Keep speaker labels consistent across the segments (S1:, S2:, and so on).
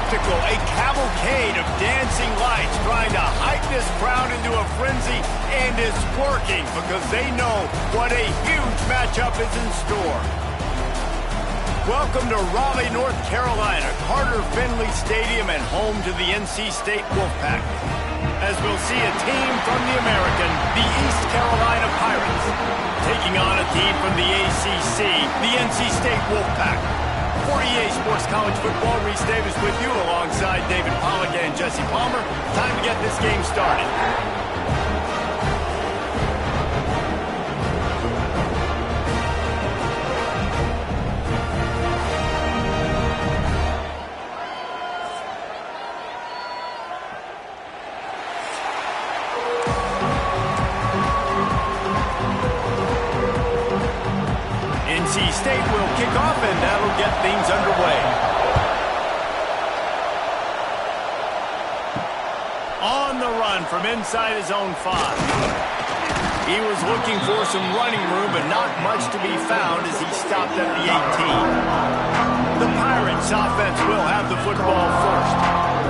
S1: spectacle, a cavalcade of dancing lights trying to hype this crowd into a frenzy, and it's working because they know what a huge matchup is in store. Welcome to Raleigh, North Carolina, Carter Finley Stadium, and home to the NC State Wolfpack. As we'll see a team from the American, the East Carolina Pirates, taking on a team from the ACC, the NC State Wolfpack. 48 Sports College Football, Reese Davis with you alongside David Pollack and Jesse Palmer. Time to get this game started. NC State will kick off, and that'll get things underway. On the run from inside his own 5. He was looking for some running room, but not much to be found as he stopped at the 18. The Pirates offense will have the football first.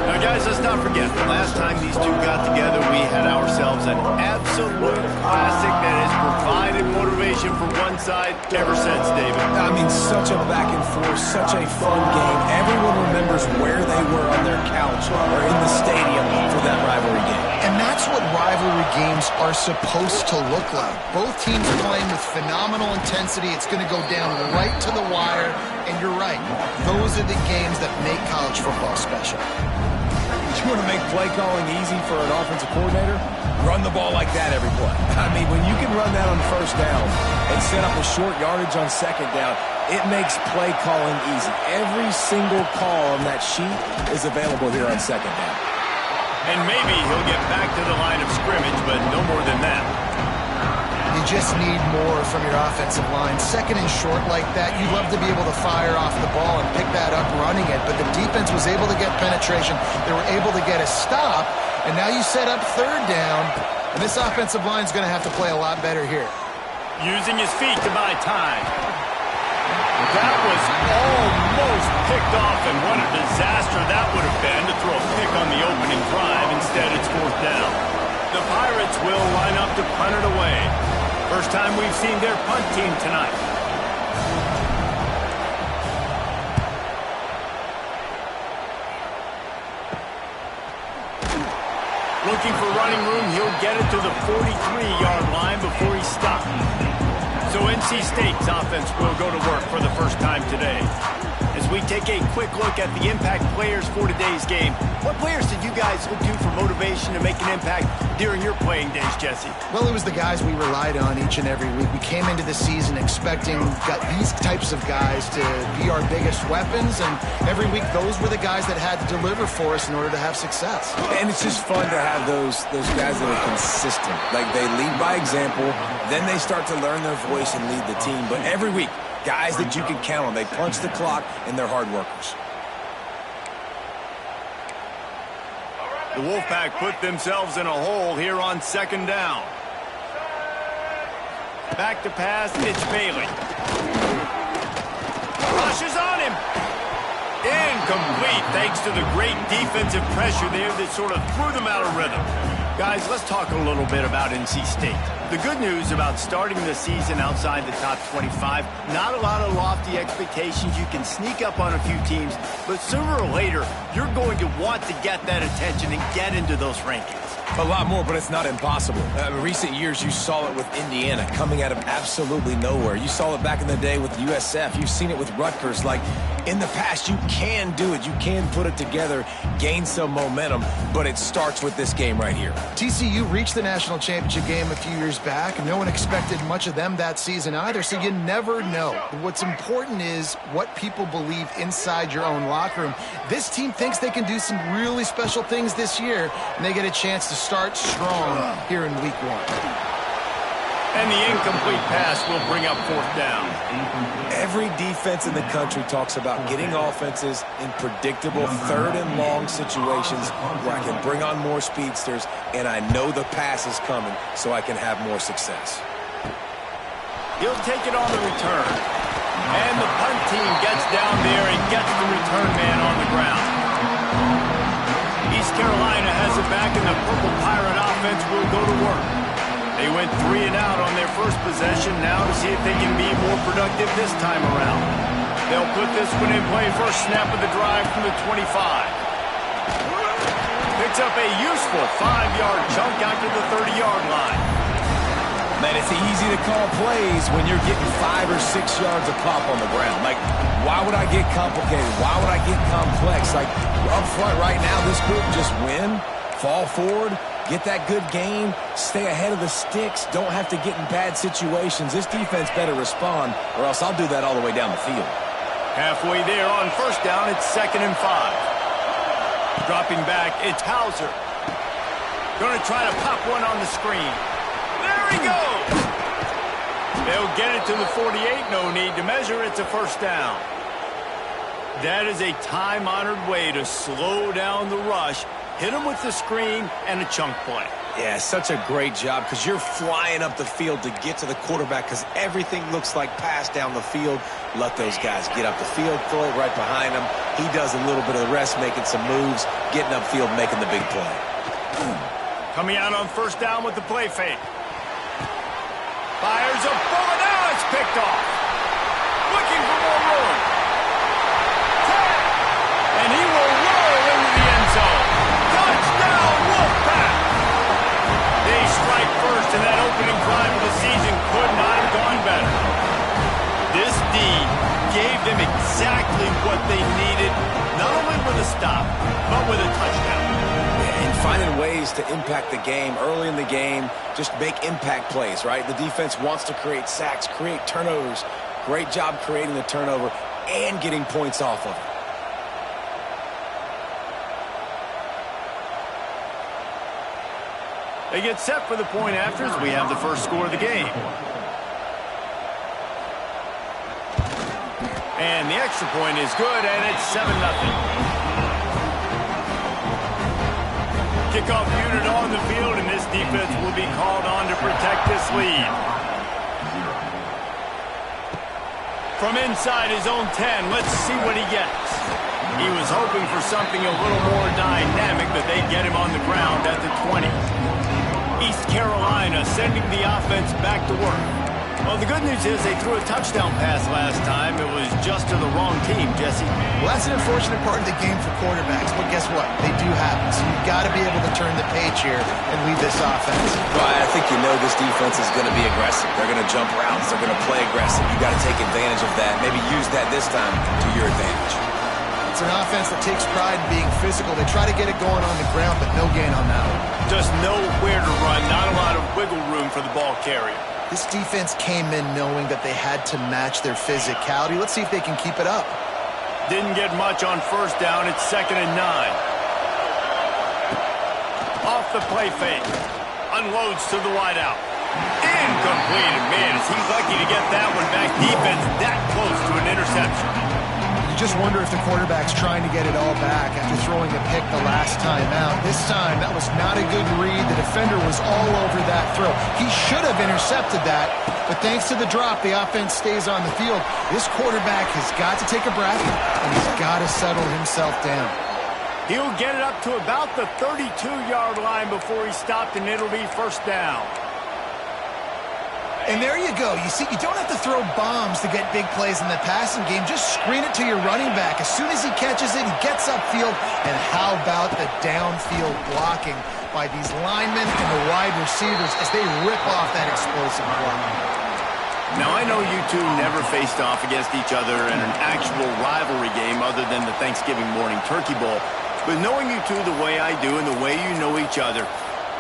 S1: Now, guys, let's not forget, the last time these two got together, we had ourselves an absolute classic that has provided motivation for one side ever since, David.
S2: I mean, such a back and forth, such a fun game. Everyone remembers where they were on their couch or in the stadium for that rivalry game.
S3: And that's what rivalry games are supposed to look like. Both teams are playing with phenomenal intensity. It's going to go down right to the wire. And you're right, those are the games that make college football special.
S2: You want to make play calling easy for an offensive coordinator? Run the ball like that every play. I mean, when you can run that on first down and set up a short yardage on second down, it makes play calling easy. Every single call on that sheet is available here on second down.
S1: And maybe he'll get back to the line of scrimmage, but no more than that.
S3: You just need more from your offensive line. Second and short like that, you'd love to be able to fire off the ball and pick that up running it, but the defense was able to get penetration. They were able to get a stop, and now you set up third down, and this offensive line is going to have to play a lot better here.
S1: Using his feet to buy time. That was almost picked off, and what a disaster that would have been to throw a pick on the opening drive. Instead, it's fourth down. The Pirates will line up to punt it away. First time we've seen their punt team tonight. Looking for running room, he'll get it to the 43-yard line before he stops. So NC State's offense will go to work for the first time today. As we take a quick look at the impact players for today's game, what players did you guys look to for motivation to make an impact during your playing days, Jesse?
S3: Well, it was the guys we relied on each and every week. We came into the season expecting these types of guys to be our biggest weapons, and every week those were the guys that had to deliver for us in order to have success.
S2: And it's just fun to have those guys that are consistent. Like, they lead by example, then they start to learn their voice and lead the team. But every week, guys that you can count on. They punch the clock, and they're hard workers.
S1: The Wolfpack put themselves in a hole here on second down. Back to pass, it's Bailey. Rushes on him. Incomplete, thanks to the great defensive pressure there that sort of threw them out of rhythm. Guys, let's talk a little bit about NC State. The good news about starting the season outside the top 25, not a lot of lofty expectations. You can sneak up on a few teams, but sooner or later, you're going to want to get that attention and get into those rankings.
S2: A lot more, but it's not impossible. In recent years, you saw it with Indiana coming out of absolutely nowhere. You saw it back in the day with USF. You've seen it with Rutgers. Like, in the past, you can do it. You can put it together, gain some momentum, but it starts with this game right here.
S3: TCU reached the national championship game a few years back. No one expected much of them that season either, so you never know. What's important is what people believe inside your own locker room. This team thinks they can do some really special things this year, and they get a chance to start strong here in week 1.
S1: And the incomplete pass will bring up fourth down.
S2: Every defense in the country talks about getting offenses in predictable third and long situations where I can bring on more speedsters and I know the pass is coming so I can have more success.
S1: He'll take it on the return. And the punt team gets down there and gets the return man on the ground. East Carolina has it back, and the Purple Pirate offense will go to work. They went 3 and out on their first possession, now to see if they can be more productive this time around. They'll put this one in play first snap of the drive from the 25. Picks up a useful 5-yard chunk out to the 30-yard line.
S2: Man, it's easy to call plays when you're getting 5 or 6 yards of pop on the ground. Like, why would I get complicated? Why would I get complex? Like, up front right now, this group just win, fall forward, get that good gain, stay ahead of the sticks, don't have to get in bad situations. This defense better respond, or else I'll do that all the way down the field.
S1: Halfway there on first down, it's 2nd and 5. Dropping back, it's Hauser. Going to try to pop one on the screen. There he goes! They'll get it to the 48, no need to measure, it's a first down. That is a time-honored way to slow down the rush, hit him with the screen, and a chunk play.
S2: Yeah, such a great job because you're flying up the field to get to the quarterback because everything looks like pass down the field. Let those guys get up the field, throw it right behind him. He does a little bit of the rest, making some moves, getting upfield, making the big play.
S1: Coming out on first down with the play fake. Fires a bullet. Now it's picked off. Looking for more room. And he will roll into the end zone. Touchdown, Wolfpack! They strike first, and that opening drive of the season could not have gone better. This D gave them exactly what they needed, not only with a stop, but with a touchdown.
S2: And finding ways to impact the game early in the game, just make impact plays, right? The defense wants to create sacks, create turnovers. Great job creating the turnover and getting points off of it.
S1: They get set for the point after as we have the first score of the game. And the extra point is good, and it's 7-0. Kickoff unit on the field, and this defense will be called on to protect this lead. From inside his own 10, let's see what he gets. He was hoping for something a little more dynamic, but they get him on the ground at the 20. East Carolina sending the offense back to work. Well, the good news is they threw a touchdown pass last time. It was just to the wrong team, Jesse.
S3: Well, that's an unfortunate part of the game for quarterbacks, but guess what? They do happen, so you've got to be able to turn the page here and lead this offense.
S2: Well, I think you know this defense is going to be aggressive. They're going to jump routes. They're going to play aggressive. You got to take advantage of that. Maybe use that this time to your advantage.
S3: It's an offense that takes pride in being physical. They try to get it going on the ground, but no gain on that one.
S1: Just know where to run. Not a lot of wiggle room for the ball carrier.
S3: This defense came in knowing that they had to match their physicality. Let's see if they can keep it up.
S1: Didn't get much on first down. It's 2nd and 9. Off the play fake. Unloads to the wideout. Incomplete. And man, is he lucky to get that one back. Defense that close to an interception.
S3: You just wonder if the quarterback's trying to get it all back after throwing a pick the last time out. This time, that was not a good read. The defender was all over that throw. He should have intercepted that, but thanks to the drop, the offense stays on the field. This quarterback has got to take a breath, and he's got to settle himself down.
S1: He'll get it up to about the 32-yard line before he stopped, and it'll be first down.
S3: And there you go. You see, you don't have to throw bombs to get big plays in the passing game. Just screen it to your running back. As soon as he catches it, he gets upfield. And how about the downfield blocking by these linemen and the wide receivers as they rip off that explosive block.
S1: Now, I know you two never faced off against each other in an actual rivalry game other than the Thanksgiving morning Turkey Bowl. But knowing you two the way I do and the way you know each other,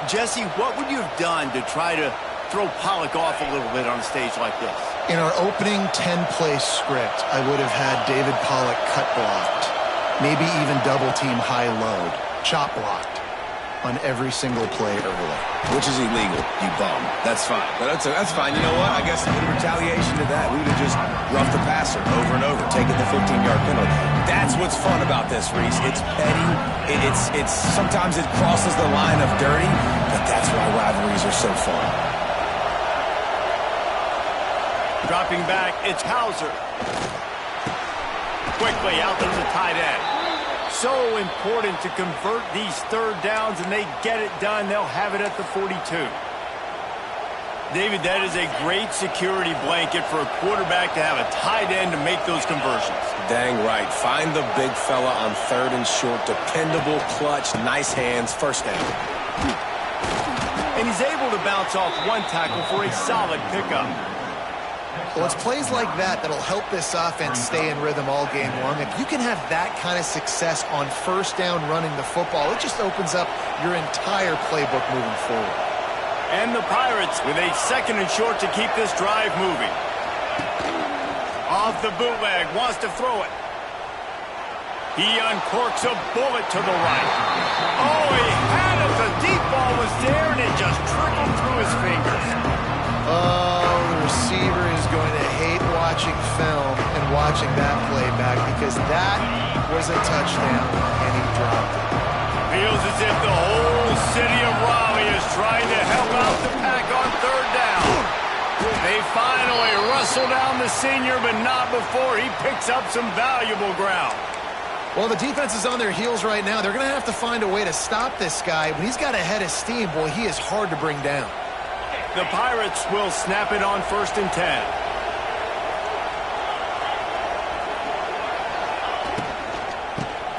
S1: Jesse, what would you have done to try to throw Pollock off a little bit on a stage like this?
S3: In our opening 10-play script, I would have had David Pollock cut blocked, maybe even double-team high load, chop blocked on every single play early.
S2: Which is illegal, you bum. That's fine. But that's fine. You know what? I guess in retaliation to that, we would have just roughed the passer over and over, taking the 15-yard penalty. That's what's fun about this, Reese. It's petty. It's sometimes it crosses the line of dirty, but that's why rivalries are so fun.
S1: Dropping back, it's Hauser. Quickly out to the tight end. so important to convert these third downs, and they get it done. They'll have it at the 42. David, that is a great security blanket for a quarterback to have a tight end to make those conversions.
S2: Dang right. Find the big fella on third and short. Dependable, clutch, nice hands, first down.
S1: And he's able to bounce off one tackle for a solid pickup.
S3: Well, it's plays like that that'll help this offense stay in rhythm all game long. If you can have that kind of success on first down running the football, it just opens up your entire playbook moving forward.
S1: And the Pirates with a second and short to keep this drive moving. Off the bootleg, wants to throw it. He uncorks a bullet to the right. Oh, he had it. The deep ball was there, and it just trickled through his fingers.
S3: Oh, the receiver is going to hate watching film and watching that play back because that was a touchdown, and he dropped it.
S1: Feels as if the whole city of Raleigh is trying to help out the pack on third down. They finally wrestle down the senior, but not before he picks up some valuable ground.
S3: Well, the defense is on their heels right now. They're going to have to find a way to stop this guy. When he's got a head of steam, boy, he is hard to bring down.
S1: The Pirates will snap it on 1st and 10.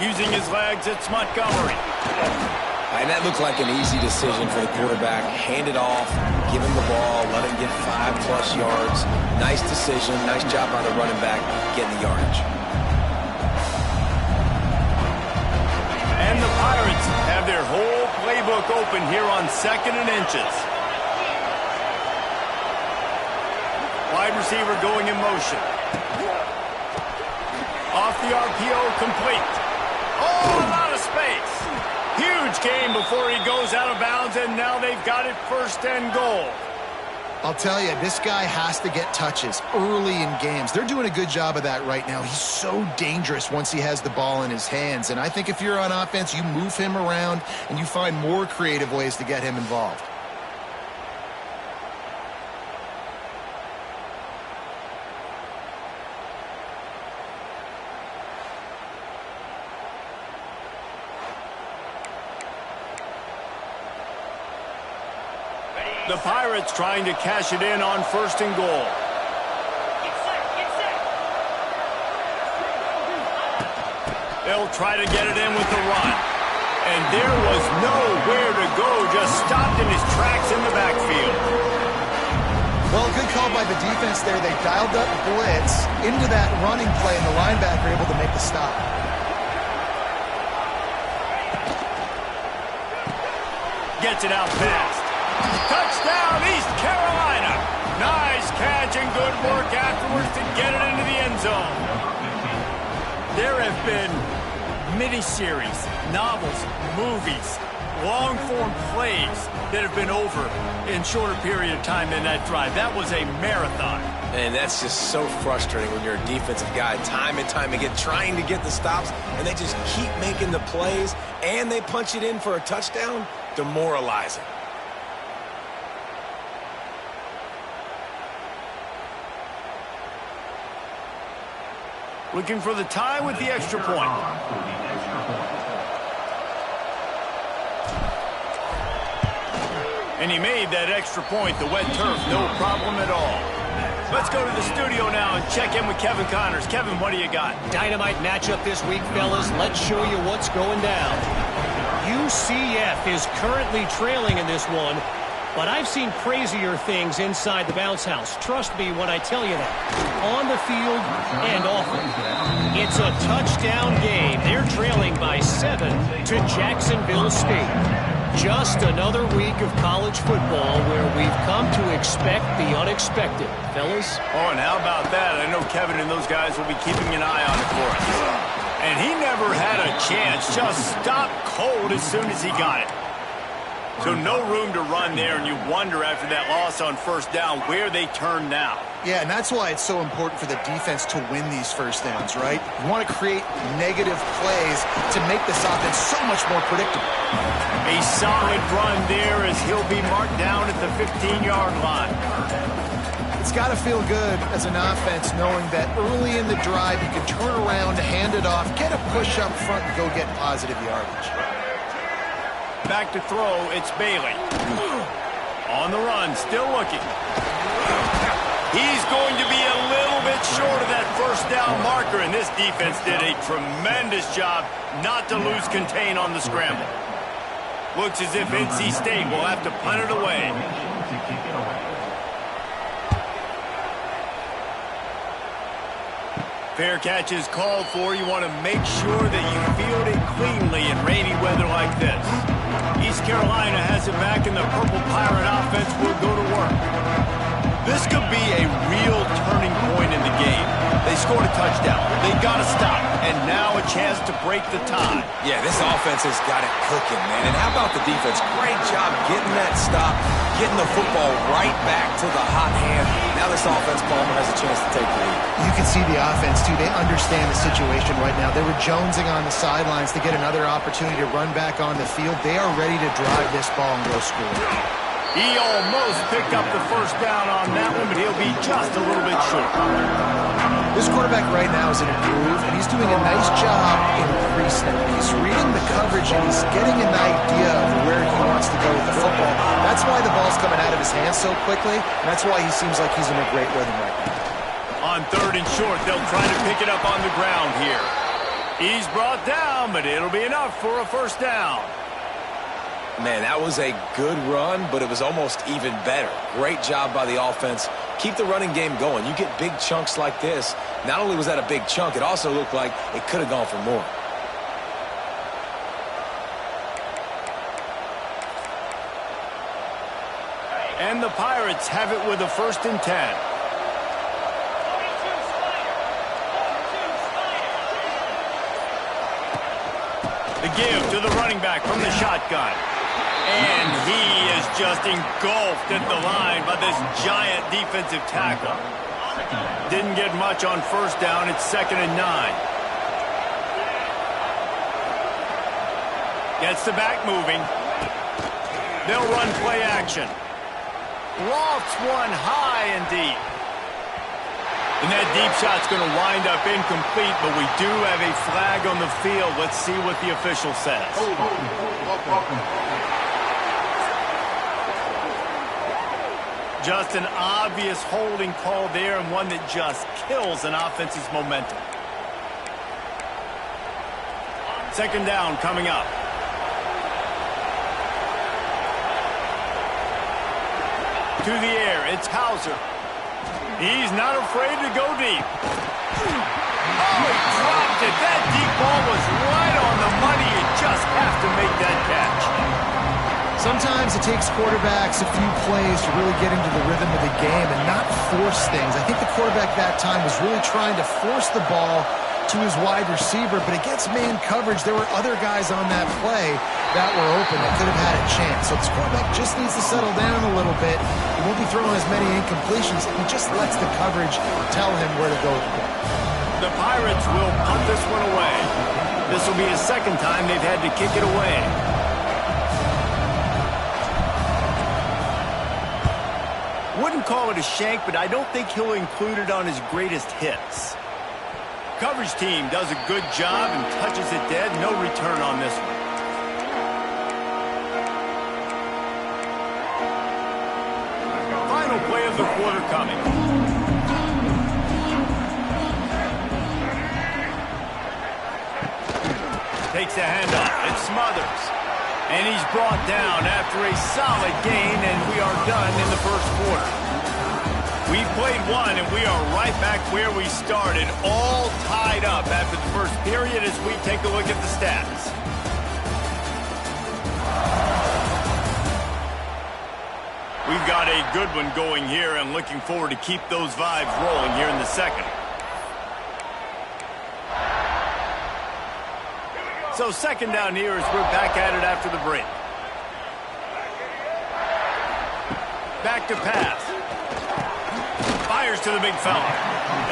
S1: Using his legs, it's Montgomery.
S2: And that looked like an easy decision for the quarterback. Hand it off, give him the ball, let him get 5+ yards. Nice decision, nice job by the running back getting the yardage.
S1: And the Pirates have their whole playbook open here on 2nd and inches. Wide receiver going in motion. Off the RPO, complete. Oh, a lot of space. Huge gain before he goes out of bounds, and now they've got it 1st and goal.
S3: I'll tell you, this guy has to get touches early in games. They're doing a good job of that right now. He's so dangerous once he has the ball in his hands, and I think if you're on offense, you move him around and you find more creative ways to get him involved.
S1: The Pirates trying to cash it in on 1st and goal. They'll try to get it in with the run. And there was nowhere to go, just stopped in his tracks in the backfield.
S3: Well, good call by the defense there. They dialed up blitz into that running play, and the linebacker able to make the stop.
S1: Gets it out fast. Touchdown, East Carolina. Nice catch and good work afterwards to get it into the end zone. There have been miniseries, novels, movies, long-form plays that have been over in shorter period of time than that drive. That was a marathon.
S2: And that's just so frustrating when you're a defensive guy, time and time again, trying to get the stops, and they just keep making the plays, and they punch it in for a touchdown. Demoralizing.
S1: Looking for the tie with the extra point. And he made that extra point, the wet turf, no problem at all. Let's go to the studio now and check in with Kevin Connors. Kevin, what do you got?
S4: Dynamite matchup this week, fellas. Let's show you what's going down. UCF is currently trailing in this one, but I've seen crazier things inside the bounce house. Trust me when I tell you that. On the field and off it. It's a touchdown game. They're trailing by 7 to Jacksonville State. Just another week of college football where we've come to expect the unexpected. Fellas?
S1: Oh, and how about that? I know Kevin and those guys will be keeping an eye on it for us. And he never had a chance. Just stopped cold as soon as he got it. So no room to run there, and you wonder after that loss on 1st down where they turn now.
S3: Yeah, and that's why it's so important for the defense to win these 1st downs, right? You want to create negative plays to make this offense so much more predictable.
S1: A solid run there as he'll be marked down at the 15-yard line.
S3: It's got to feel good as an offense knowing that early in the drive you can turn around, hand it off, get a push up front, and go get positive yardage.
S1: Back to throw, it's Bailey. On the run, still looking. He's going to be a little bit short of that first down marker, and this defense did a tremendous job not to lose contain on the scramble. Looks as if NC State will have to punt it away. Fair catch is called for. You want to make sure that you field it cleanly in rainy weather like this. East Carolina has it back, and the Purple Pirate offense will go to work. This could be a real turning point in the game. They scored a touchdown. They got to stop, and now a chance to break the tie.
S2: Yeah, this offense has got it cooking, man. And how about the defense? Great job getting that stop, getting the football right back to the hot hand. Now this offense, Palmer, has a chance to take the lead.
S3: You can see the offense, too. They understand the situation right now. They were jonesing on the sidelines to get another opportunity to run back on the field. They are ready to drive this ball and go score.
S1: He almost picked up the first down on that one, but he'll be just a little bit short.
S3: This quarterback right now is an improve, and he's doing a nice job in pre-snap. He's reading the coverage, and he's getting an idea of where he wants to go with the football. That's why the ball's coming out of his hands so quickly, and that's why he seems like he's in a great rhythm right now.
S1: On third and short, they'll try to pick it up on the ground here. He's brought down, but it'll be enough for a first down.
S2: Man, that was a good run, but it was almost even better. Great job by the offense. Keep the running game going. You get big chunks like this. Not only was that a big chunk, it also looked like it could have gone for more.
S1: And the Pirates have it with a 1st and 10. The give to the running back from the shotgun. And he is just engulfed at the line by this giant defensive tackle. Didn't get much on first down. It's 2nd and 9. Gets the back moving. They'll run play action. Lofts one high and deep. And that deep shot's going to wind up incomplete, but we do have a flag on the field. Let's see what the official says. Just an obvious holding call there, and one that just kills an offense's momentum. 2nd down coming up. To the air, it's Hauser. He's not afraid to go deep. Oh, he dropped it. That deep ball was right on the money. You just have to make that catch.
S3: Sometimes it takes quarterbacks a few plays to really get into the rhythm of the game and not force things. I think the quarterback that time was really trying to force the ball to his wide receiver, but against man coverage, there were other guys on that play that were open that could have had a chance. So this quarterback just needs to settle down a little bit. He won't be throwing as many incompletions. He just lets the coverage tell him where to go with the ball.
S1: The Pirates will punt this one away. This will be his 2nd time they've had to kick it away. Wouldn't call it a shank, but I don't think he'll include it on his greatest hits. Coverage team does a good job and touches it dead. No return on this one. Final play of the quarter coming. Takes a handoff. It's Smothers. And he's brought down after a solid gain, and we are done in the 1st quarter. We played one, and we are right back where we started, all tied up after the 1st period as we take a look at the stats. We've got a good one going here, and looking forward to keep those vibes rolling here in the 2nd. So 2nd down here as we're back at it after the break. Back to pass. Fires to the big fella.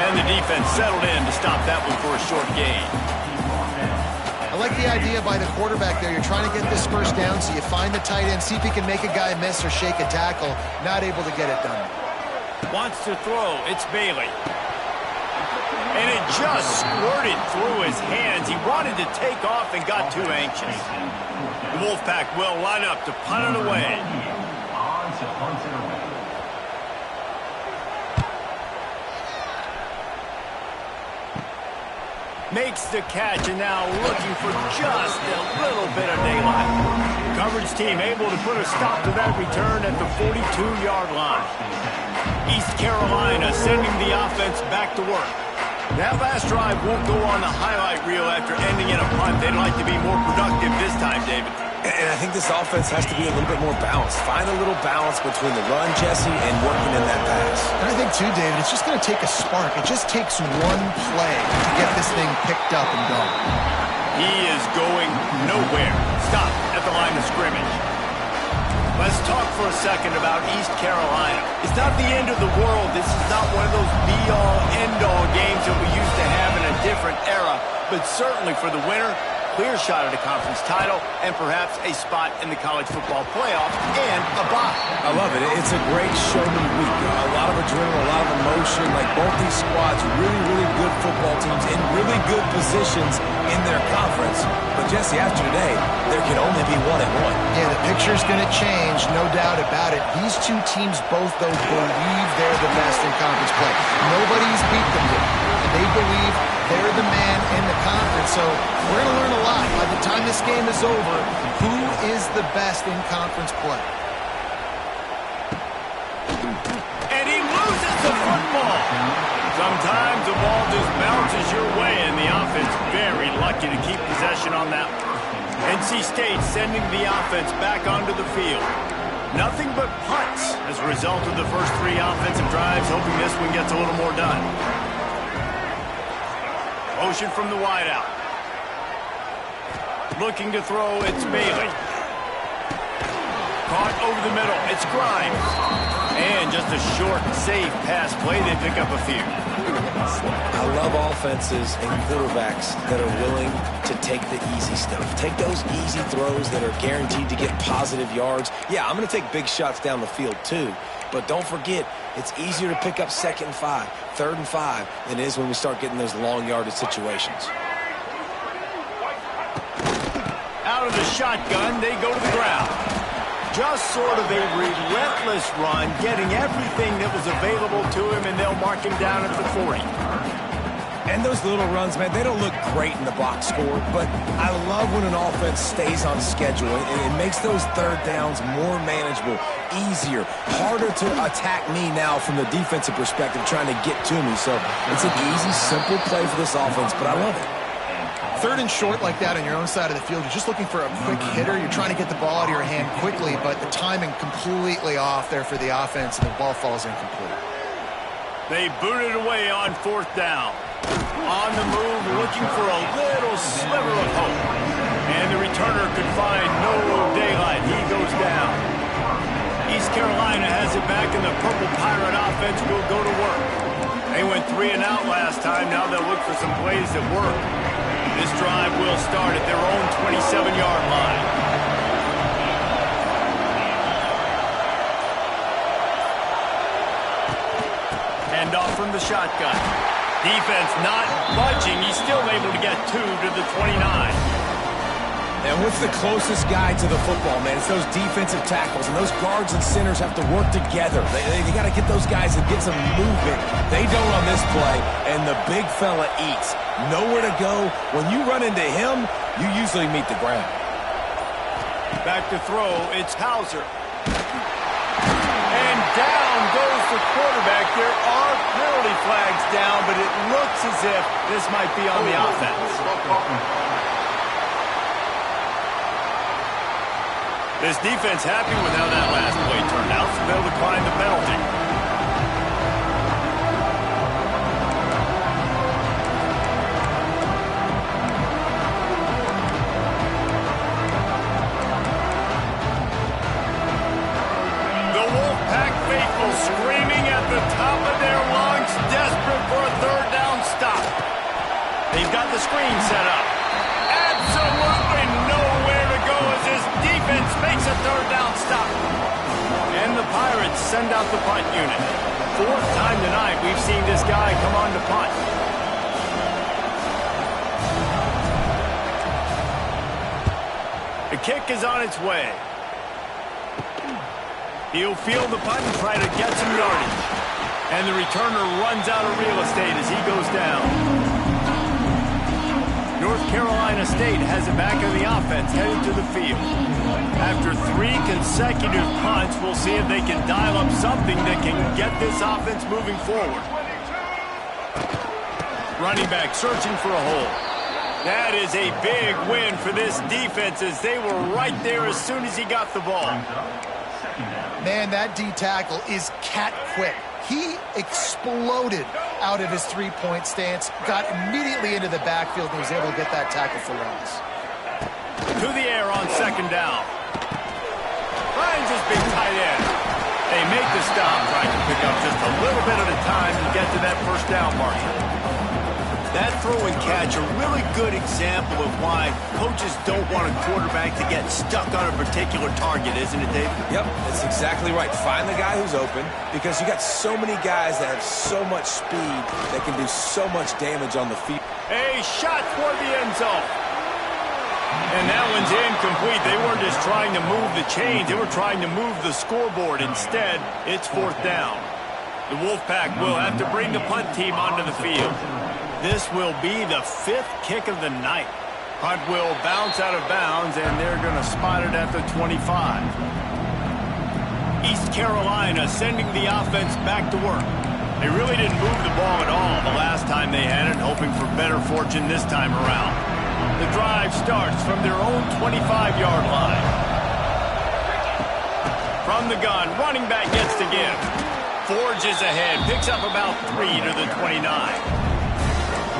S1: And the defense settled in to stop that one for a short gain.
S3: I like the idea by the quarterback there. You're trying to get this 1st down, so you find the tight end, see if he can make a guy miss or shake a tackle. Not able to get it done.
S1: Wants to throw. It's Bailey. And it just squirted through his hands. He wanted to take off and got too anxious. The Wolfpack will line up to punt it away. Makes the catch and now looking for just a little bit of daylight. Coverage team able to put a stop to that return at the 42-yard line. East Carolina sending the offense back to work. That last drive won't go on the highlight reel after ending in a punt. They'd like to be more productive this time, David.
S2: And I think this offense has to be a little bit more balanced. Find a little balance between the run, Jesse, and working in that pass.
S3: And I think, too, David, it's just going to take a spark. It just takes one play to get this thing picked up and going.
S1: He is going nowhere. Stop at the line of scrimmage. Let's talk for a second about East Carolina. It's not the end of the world. This is not one of those be-all, end-all games that we used to have in a different era. But certainly for the winner, clear shot at a conference title and perhaps a spot in the college football playoff and a bye.
S2: I love it. It's a great showman week. A lot of adrenaline, a lot of emotion. Like both these squads, really, really good football teams in really good positions in their conference. But Jesse, after today, there can only be one at one.
S3: Yeah, the picture's going to change, no doubt about it. These two teams both, though, believe they're the best in conference play. Nobody's beat them yet. And they believe they're the man in the conference. So we're going to learn a lot. By the time this game is over, who is the best in conference play?
S1: And he loses the football. Sometimes the ball just bounces your way, and the offense very lucky to keep possession on that one. NC State sending the offense back onto the field. Nothing but punts as a result of the first three offensive drives, hoping this one gets a little more done. Motion from the wideout. Looking to throw, it's Bailey. Caught over the middle, it's Grimes. And just a short, safe pass play, they pick up a few.
S2: I love offenses and quarterbacks that are willing to take the easy stuff. Take those easy throws that are guaranteed to get positive yards. Yeah, I'm going to take big shots down the field too. But don't forget, it's easier to pick up 2nd and 5, 3rd and 5 than it is when we start getting those long yardage situations.
S1: Out of the shotgun, they go to the ground. Just sort of a relentless run, getting everything that was available to him, and they'll mark him down at the 40.
S2: And those little runs, man, they don't look great in the box score, but I love when an offense stays on schedule. It makes those 3rd downs more manageable, easier, harder to attack me now from the defensive perspective, trying to get to me. So it's an easy, simple play for this offense, but I love it.
S3: 3rd and short like that on your own side of the field, you're just looking for a quick hitter. You're trying to get the ball out of your hand quickly, but the timing completely off there for the offense, and the ball falls incomplete.
S1: They boot it away on 4th down. On the move, looking for a little sliver of hope. And the returner could find no daylight. He goes down. East Carolina has it back, and the Purple Pirate offense will go to work. They went 3 and out last time. Now they'll look for some plays that work. This drive will start at their own 27-yard line. Handoff from the shotgun. Defense not budging. He's still able to get 2 to the 29.
S2: And what's the closest guy to the football, man? It's those defensive tackles, and those guards and centers have to work together. They got to get those guys and get some movement. They don't on this play, and the big fella eats. Nowhere to go. When you run into him, you usually meet the ground.
S1: Back to throw, it's Hauser. And down goes the quarterback. There are penalty flags down, but it looks as if this might be on the offense. This defense happy with how that last play turned out, so they'll decline the penalty. The Wolfpack faithful screaming at the top of their lungs, desperate for a 3rd down stop. They've got the screen set up. Absolutely nowhere to go as this defense makes a 3rd down stop. And the Pirates send out the punt unit. fourth time tonight we've seen this guy come on to punt. The kick is on its way. He'll field the punt and try to get some yardage. And the returner runs out of real estate as he goes down. North Carolina State has it back in the offense, headed to the field. After 3 consecutive punts, we'll see if they can dial up something that can get this offense moving forward. Running back searching for a hole. That is a big win for this defense as they were right there as soon as he got the ball.
S3: Man, that D tackle is cat quick. He exploded out of his three-point stance, got immediately into the backfield, and was able to get that tackle for loss.
S1: To the air on second down. Finds his big tight end. They make the stop, trying to pick up just a little bit at a time to get to that first down marker. That throw and catch, a really good example of why coaches don't want a quarterback to get stuck on a particular target, isn't it, Dave?
S2: Yep, that's exactly right. Find the guy who's open because you got so many guys that have so much speed that can do so much damage on the field.
S1: A shot toward the end zone. And that one's incomplete. They weren't just trying to move the chains. They were trying to move the scoreboard. Instead, it's fourth down. The Wolfpack will have to bring the punt team onto the field. This will be the 5th kick of the night. Punt will bounce out of bounds, and they're going to spot it at the 25. East Carolina sending the offense back to work. They really didn't move the ball at all the last time they had it, hoping for better fortune this time around. The drive starts from their own 25-yard line. From the gun, running back gets the give. Forges ahead, picks up about 3 to the 29.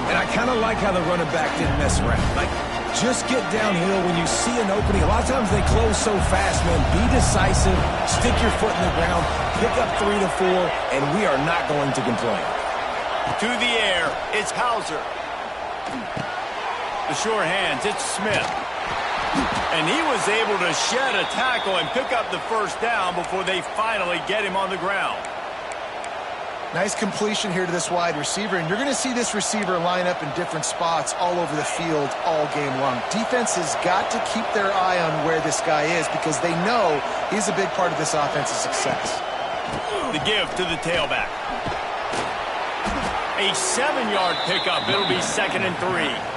S2: And I kind of like how the running back didn't mess around. Like, just get downhill when you see an opening. A lot of times they close so fast, man. Be decisive, stick your foot in the ground, pick up 3 to 4, and we are not going to complain.
S1: To the air, it's Hauser. The sure hands, it's Smith. And he was able to shed a tackle and pick up the first down before they finally get him on the ground.
S3: Nice completion here to this wide receiver, and you're going to see this receiver line up in different spots all over the field all game long. Defense has got to keep their eye on where this guy is because they know he's a big part of this offense's success.
S1: The give to the tailback. A 7-yard pickup. It'll be 2nd and 3.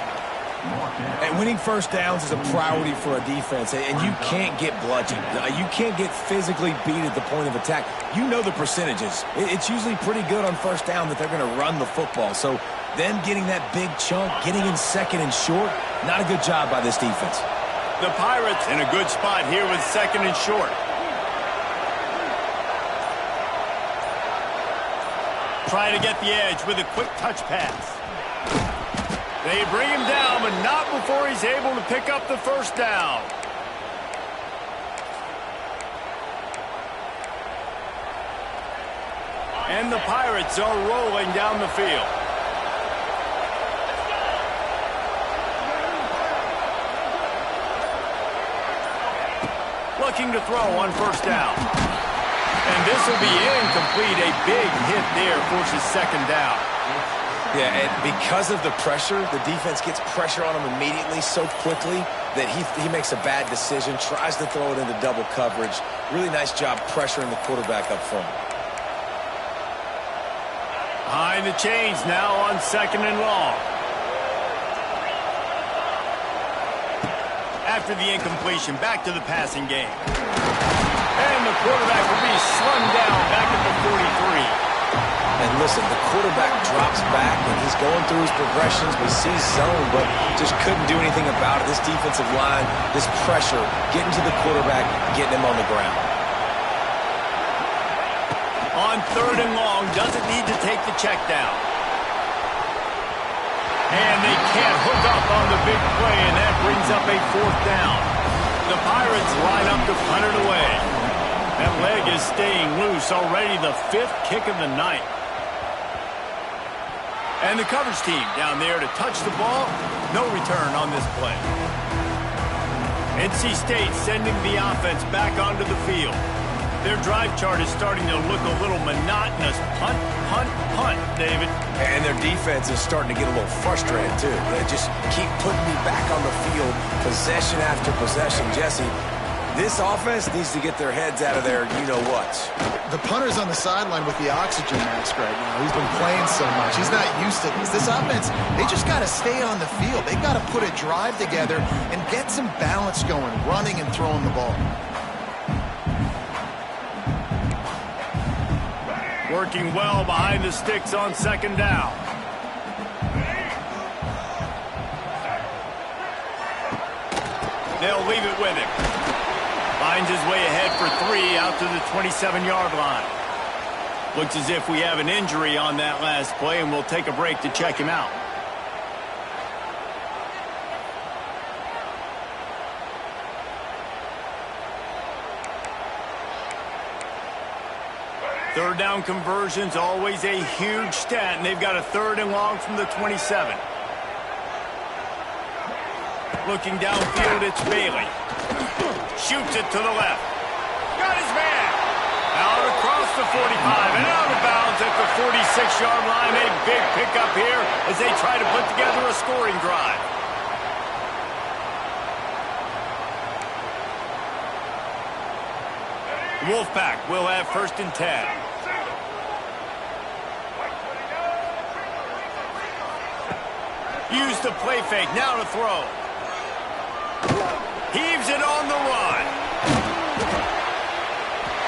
S2: And winning first downs is a priority for a defense, and you can't get bludgeoned. You can't get physically beat at the point of attack. You know the percentages. It's usually pretty good on first down that they're going to run the football. So them getting that big chunk, getting in 2nd and short, not a good job by this defense.
S1: The Pirates in a good spot here with 2nd and short. Try to get the edge with a quick touch pass. They bring him down, but not before he's able to pick up the first down. And the Pirates are rolling down the field. Looking to throw on first down. And this will be incomplete. A big hit there forces 2nd down.
S2: Yeah, and because of the pressure, the defense gets pressure on him immediately so quickly that he makes a bad decision, tries to throw it into double coverage. Really nice job pressuring the quarterback up front.
S1: Behind the chains now on 2nd and long. After the incompletion, back to the passing game. And the quarterback will be slung down back at the 43.
S2: And listen, the quarterback drops back and he's going through his progressions. We see zone, but just couldn't do anything about it. This defensive line, this pressure, getting to the quarterback, getting him on the ground.
S1: On 3rd and long, doesn't need to take the check down. And they can't hook up on the big play, and that brings up a 4th down. The Pirates line up to punt it away. That leg is staying loose, already the 5th kick of the night. And the coverage team down there to touch the ball. No return on this play. NC State sending the offense back onto the field. Their drive chart is starting to look a little monotonous. Punt, punt, punt, David.
S2: And their defense is starting to get a little frustrated, too. They just keep putting me back on the field, possession after possession. Jesse, this offense needs to get their heads out of their you-know-whats.
S3: The punter's on the sideline with the oxygen mask right now. He's been playing so much. He's not used to this. This offense, they just got to stay on the field. They've got to put a drive together and get some balance going, running and throwing the ball.
S1: Working well behind the sticks on second down. They'll leave it with him. Finds his way ahead for 3 out to the 27-yard line. Looks as if we have an injury on that last play, and we'll take a break to check him out. Third down conversion's always a huge stat, and they've got a 3rd and long from the 27. Looking downfield, it's Bailey. Shoots it to the left. Got his man. Out across the 45 and out of bounds at the 46-yard line. A big pickup here as they try to put together a scoring drive. Wolfpack will have 1st and 10. Use the play fake, now to throw. Heaves it on the run.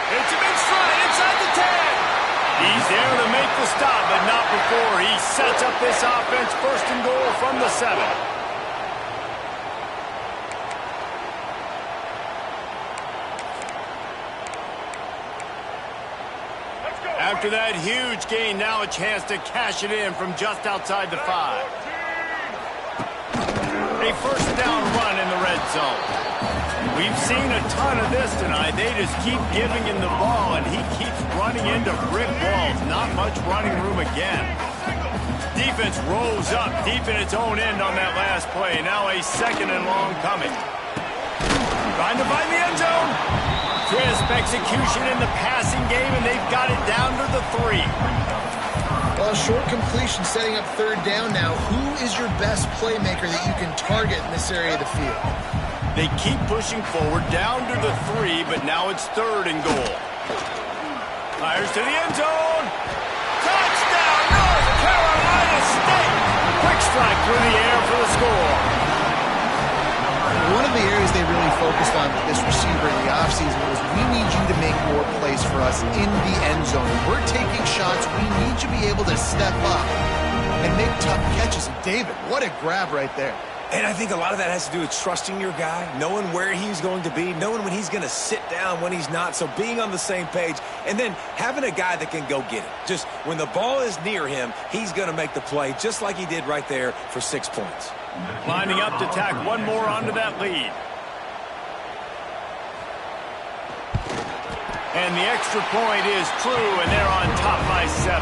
S1: It's a big stride inside the 10. He's there to make the stop, but not before he sets up this offense. 1st and goal from the 7. After that huge gain, now a chance to cash it in from just outside the 5. A 1st down run in the red zone. We've seen a ton of this tonight. They just keep giving him the ball, and he keeps running into brick walls. Not much running room again. Defense rolls up deep in its own end on that last play. Now a 2nd and long coming. Trying to find the end zone. Crisp execution in the passing game, and they've got it down to the 3.
S3: Well, short completion setting up 3rd down now. Who is your best playmaker that you can target in this area of the field?
S1: They keep pushing forward down to the 3, but now it's 3rd and goal. Fires to the end zone. Touchdown, North Carolina State. Quick strike through the air for the score.
S3: One of the areas they really focused on with this receiver in the offseason was we need you to make more plays for us in the end zone. We're taking shots. We need you to be able to step up and make tough catches. And David, what a grab right there.
S2: And I think a lot of that has to do with trusting your guy, knowing where he's going to be, knowing when he's going to sit down, when he's not. So being on the same page, and then having a guy that can go get it. Just when the ball is near him, he's going to make the play, just like he did right there for 6 points.
S1: Lining up to tack one more onto that lead. And the extra point is true, and they're on top by 7.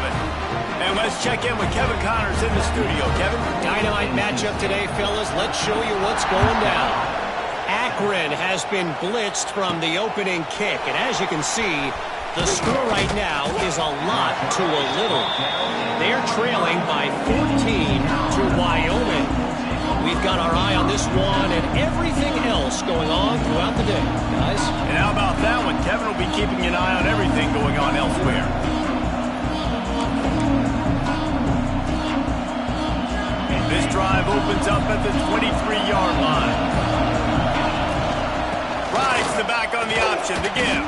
S1: And let's check in with Kevin Connors in the studio. Kevin?
S4: Dynamite matchup today, fellas. Let's show you what's going down. Akron has been blitzed from the opening kick, and as you can see, the score right now is a lot to a little. They're trailing by 14 to Wyoming. We've got our eye on this one and everything else going on throughout the day, guys.
S1: And how about that one? Kevin will be keeping an eye on everything going on elsewhere. This drive opens up at the 23-yard line. Rides the back on the option to give.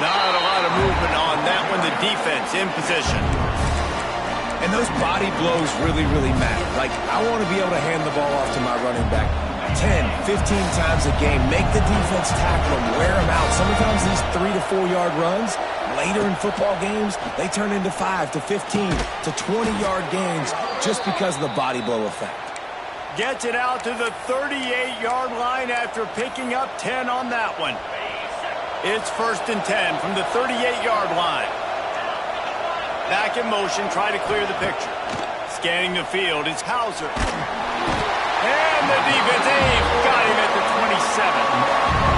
S1: Not a lot of movement on that one. The defense in position.
S2: And those body blows really, really matter. Like, I want to be able to hand the ball off to my running back 10, 15 times a game. Make the defense tackle him, wear him out. Sometimes these 3 to 4 yard runs, later in football games, they turn into 5 to 15 to 20-yard gains just because of the body blow effect.
S1: Gets it out to the 38-yard line after picking up 10 on that one. It's 1st and 10 from the 38-yard line. Back in motion, try to clear the picture. Scanning the field, it's Hauser. And the defense, got him at the 27.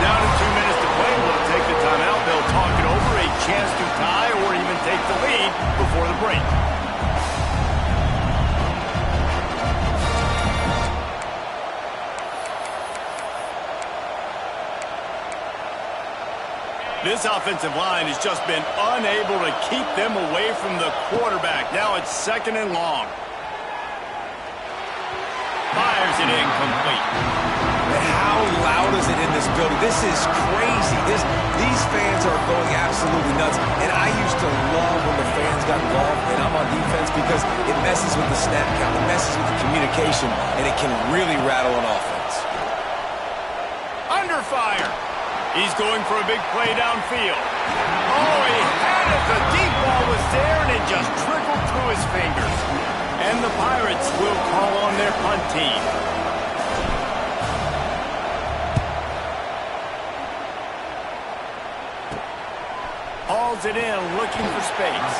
S1: Down to 2 minutes to play. We'll take the timeout. They'll talk it over. chance to tie or even take the lead before the break. This offensive line has just been unable to keep them away from the quarterback. Now it's 2nd and long. Fires it incomplete.
S2: How loud is it in this building? This is crazy. These fans are going absolutely nuts. And I used to love when the fans got involved, and I'm on defense, because it messes with the snap count, it messes with the communication, and it can really rattle an offense.
S1: Under fire. He's going for a big play downfield. Oh, he had it. The deep ball was there, and it just trickled through his fingers. And the Pirates will call on their punt team. Hauls it in, looking for space.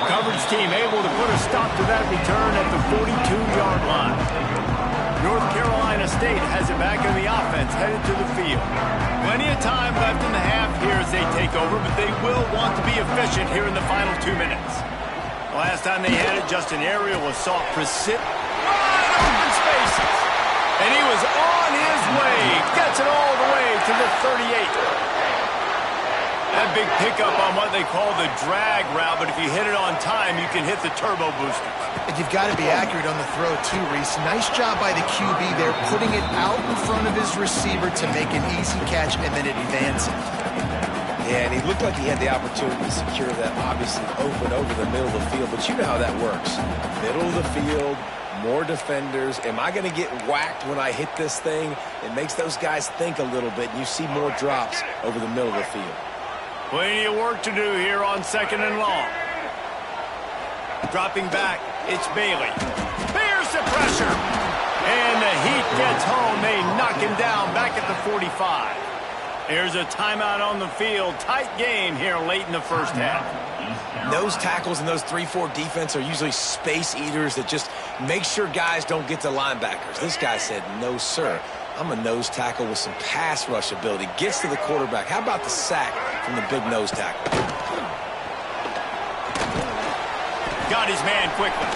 S1: Coverage team able to put a stop to that return at the 42-yard line. North Carolina State has it back in the offense, headed to the field. Plenty of time left in the half here as they take over, but they will want to be efficient here in the final 2 minutes. Last time they had it, just an aerial assault, wide open spaces. And he was on his way, gets it all the way to the 38. That big pickup on what they call the drag route, but if you hit it on time, you can hit the turbo boosters.
S3: And you've got to be accurate on the throw too, Reese. Nice job by the QB there, putting it out in front of his receiver to make an easy catch and then advance it.
S2: Yeah, and he looked like he had the opportunity to secure that, obviously open over the middle of the field, but you know how that works. Middle of the field, more defenders. Am I going to get whacked when I hit this thing? It makes those guys think a little bit, and you see more drops over the middle of the field.
S1: Plenty of work to do here on 2nd and long. Dropping back, it's Bailey. Bears the pressure. And the heat gets home. They knock him down back at the 45. There's a timeout on the field. Tight game here late in the first half.
S2: Those tackles and those 3-4 defense are usually space eaters that just make sure guys don't get to linebackers. This guy said, no, sir. I'm a nose tackle with some pass rush ability. Gets to the quarterback. How about the sack from the big nose tackle?
S1: Got his man quickly.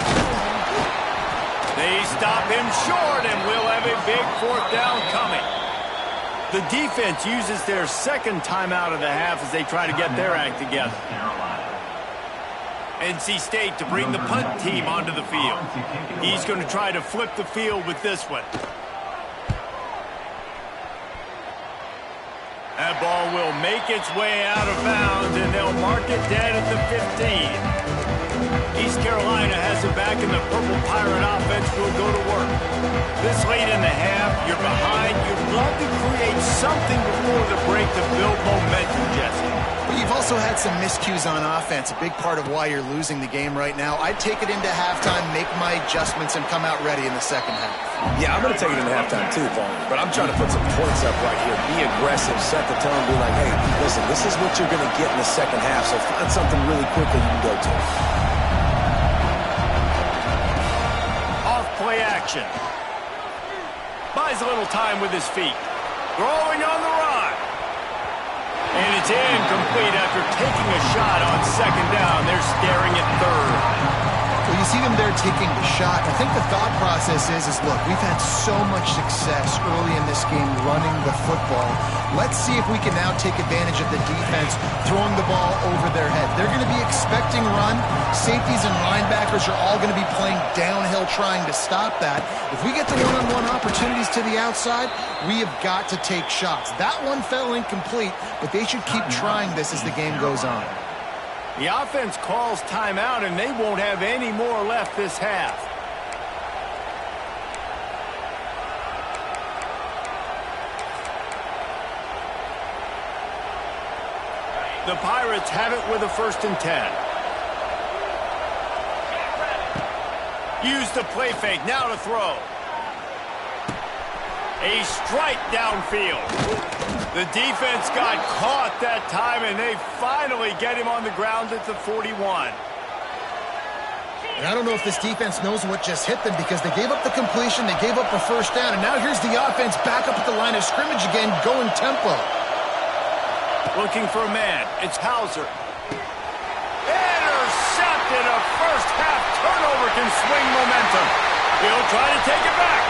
S1: They stop him short, and we'll have a big 4th down coming. The defense uses their 2nd timeout of the half as they try to get their act together. NC State to bring the punt team onto the field. He's going to try to flip the field with this one. That ball will make its way out of bounds, and they'll mark it dead at the 15. East Carolina has it back, and the Purple Pirate offense will go to work. This late in the half, you're behind. You'd love to create something before the break to build momentum, Jesse.
S3: But you've also had some miscues on offense, a big part of why you're losing the game right now. I'd take it into halftime, make my adjustments, and come out ready in the 2nd half.
S2: Yeah, I'm going to take it into halftime too, Paul. But I'm trying to put some points up right here. Be aggressive, set the tone, be like, hey, listen, this is what you're going to get in the 2nd half, so find something really quickly you can go to.
S1: Off-play action. Buys a little time with his feet. Throwing on the run. And it's incomplete after taking a shot on 2nd down. They're staring at 3rd.
S3: Well, you see them there taking the shot. I think the thought process is look, we've had so much success early in this game running the football. Let's see if we can now take advantage of the defense throwing the ball over their head. They're going to be expecting run. Safeties and linebackers are all going to be playing downhill trying to stop that. If we get the one-on-one opportunities to the outside, we have got to take shots. That one fell incomplete, but they should keep trying this as the game goes on.
S1: The offense calls timeout, and they won't have any more left this half. The Pirates have it with a 1st and 10. Use the play fake, now to throw. A strike downfield. The defense got caught that time, and they finally get him on the ground at the 41.
S3: And I don't know if this defense knows what just hit them because they gave up the completion, they gave up a 1st down, and now here's the offense back up at the line of scrimmage again, going tempo.
S1: Looking for a man. It's Hauser. turnover can swing momentum. He'll try to take it back.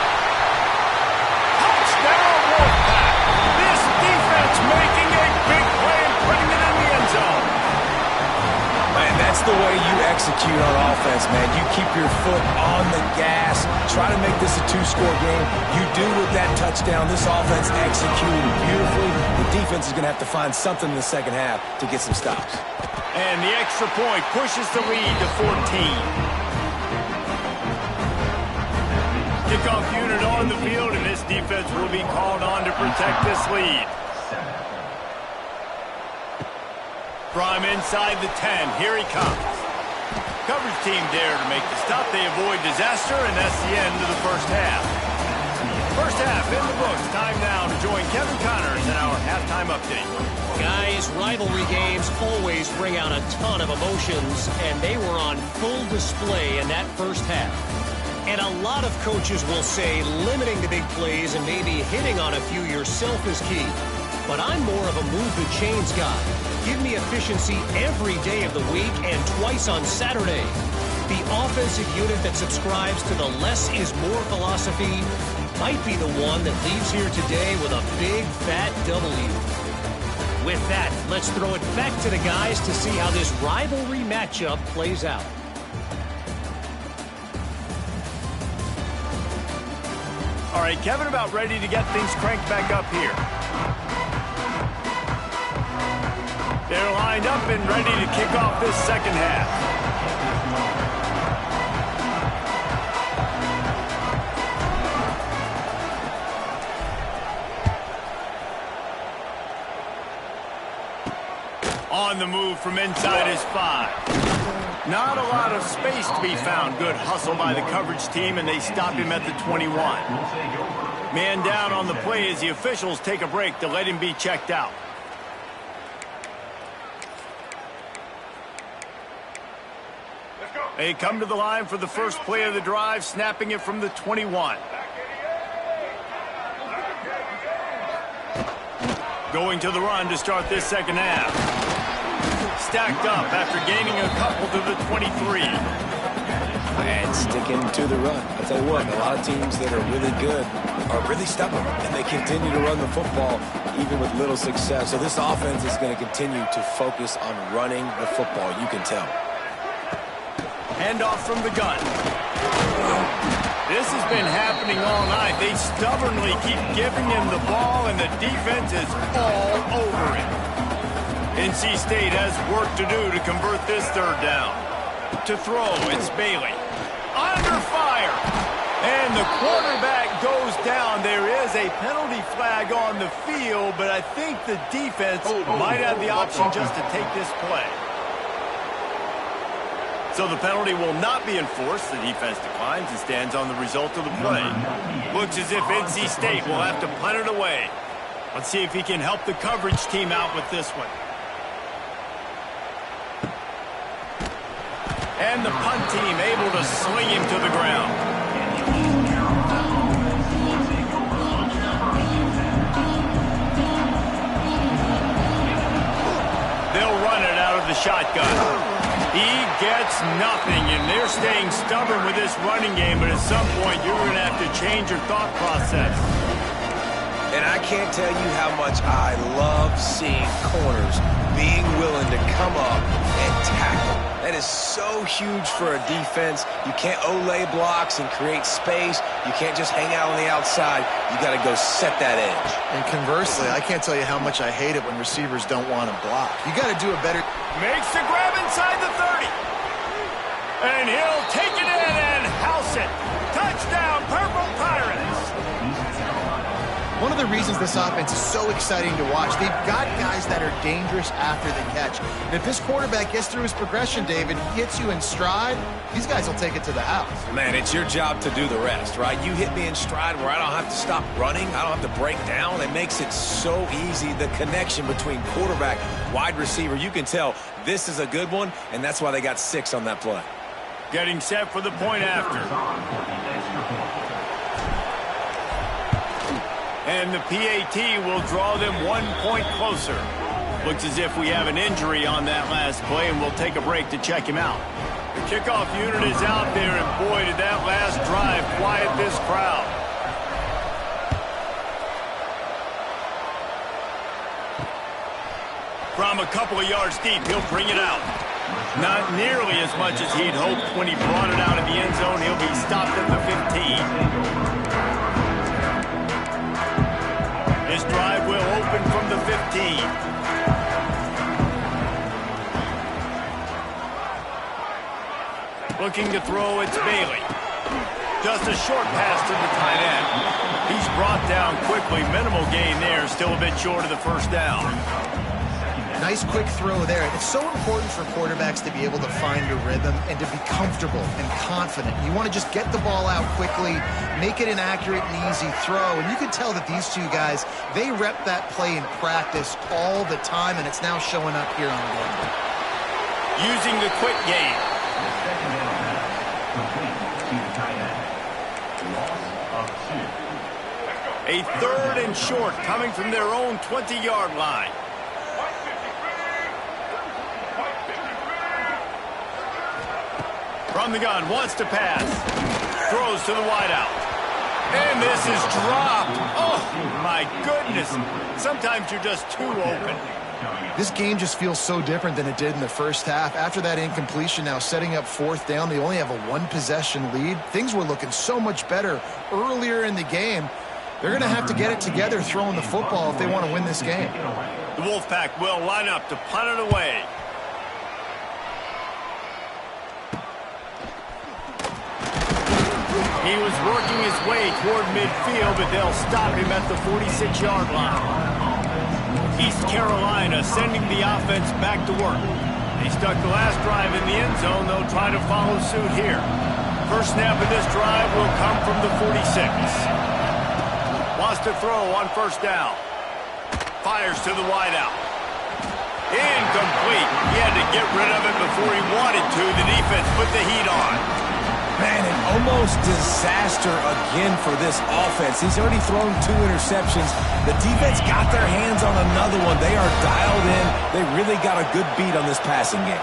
S1: Touchdown, Wolfpack. This defense making a big play and putting it in the end zone.
S2: Man, that's the way you execute on offense, man. You keep your foot on the gas. Try to make this a two-score game. You do with that touchdown. This offense executed beautifully. The defense is going to have to find something in the second half to get some stops.
S1: And the extra point pushes the lead to 14. Kickoff unit on the field, and this defense will be called on to protect this lead. Prime inside the 10. Here he comes. Coverage team there to make the stop. They avoid disaster, and that's the end of the first half. First half in the books. Time now to join Kevin Connors in our halftime update.
S4: Guys, rivalry games always bring out a ton of emotions, and they were on full display in that first half. And a lot of coaches will say limiting the big plays and maybe hitting on a few yourself is key. But I'm more of a move the chains guy. Give me efficiency every day of the week and twice on Saturday. The offensive unit that subscribes to the less is more philosophy might be the one that leaves here today with a big fat W. With that, let's throw it back to the guys to see how this rivalry matchup plays out.
S1: All right, Kevin about ready to get things cranked back up here. They're lined up and ready to kick off this second half. On the move from inside his 5. Not a lot of space to be found. Good hustle by the coverage team, and they stop him at the 21. Man down on the play as the officials take a break to let him be checked out. They come to the line for the first play of the drive, snapping it from the 21. Going to the run to start this second half. Stacked up after gaining a couple to the 23.
S2: And sticking to the run. I'll tell you what, a lot of teams that are really good are really stubborn, and they continue to run the football even with little success. So this offense is going to continue to focus on running the football, you can tell.
S1: Handoff from the gun. This has been happening all night. They stubbornly keep giving him the ball, and the defense is all over it. NC State has work to do to convert this third down. To throw, it's Bailey. Under fire. And the quarterback goes down. There is a penalty flag on the field, but I think the defense might have the option just to take this play. So the penalty will not be enforced. The defense declines and stands on the result of the play. Looks as if NC State will have to punt it away. Let's see if he can help the coverage team out with this one. And the punt team able to sling him to the ground. They'll run it out of the shotgun. He gets nothing, and they're staying stubborn with this running game, but at some point you're going to have to change your thought process.
S2: And I can't tell you how much I love seeing corners being willing to come up and tackle. That is so huge for a defense. You can't olay blocks and create space. You can't just hang out on the outside. You got to go set that edge.
S3: And conversely, I can't tell you how much I hate it when receivers don't want to block. You got to do a better...
S1: Makes the grab inside the 30. And he'll take it in and house it. Touchdown, Purple Pirates.
S3: One of the reasons this offense is so exciting to watch, they've got guys that are dangerous after the catch. And if this quarterback gets through his progression, David, hits you in stride, these guys will take it to the house.
S2: Man, it's your job to do the rest, right? You hit me in stride where I don't have to stop running. I don't have to break down. It makes it so easy, the connection between quarterback, wide receiver. You can tell this is a good one, and that's why they got 6 on that play.
S1: Getting set for the point after. And the PAT will draw them 1 point closer. Looks as if we have an injury on that last play, and we'll take a break to check him out. The Kickoff unit is out there, and boy, did that last drive quiet this crowd. From a couple of yards deep, he'll bring it out. Not nearly as much as he'd hoped when he brought it out of the end zone. He'll be stopped at the 15. His drive will open from the 15. Looking to throw, it's Bailey. Just a short pass to the tight end. He's brought down quickly. Minimal gain there, still a bit short of the first down.
S3: Nice quick throw there. It's so important for quarterbacks to be able to find a rhythm and to be comfortable and confident. You want to just get the ball out quickly, make it an accurate and easy throw. And you can tell that these two guys, they rep that play in practice all the time, and it's now showing up here on Denver.
S1: Using the quick game. A 3rd and short coming from their own 20-yard line. From the gun, wants to pass. Throws to the wideout. And this is dropped. Oh, my goodness. Sometimes you're just too open.
S3: This game just feels so different than it did in the first half. After that incompletion, now setting up 4th down, they only have a 1-possession lead. Things were looking so much better earlier in the game. They're going to have to get it together throwing the football if they want to win this game.
S1: The Wolfpack will line up to punt it away. He was working his way toward midfield, but they'll stop him at the 46-yard line. East Carolina sending the offense back to work. They stuck the last drive in the end zone. They'll try to follow suit here. First snap of this drive will come from the 46. Wants to throw on first down. Fires to the wideout. Incomplete. He had to get rid of it before he wanted to. The defense put the heat on.
S2: Man, an almost disaster again for this offense. He's already thrown 2 interceptions. The defense got their hands on another one. They are dialed in. They really got a good beat on this passing game.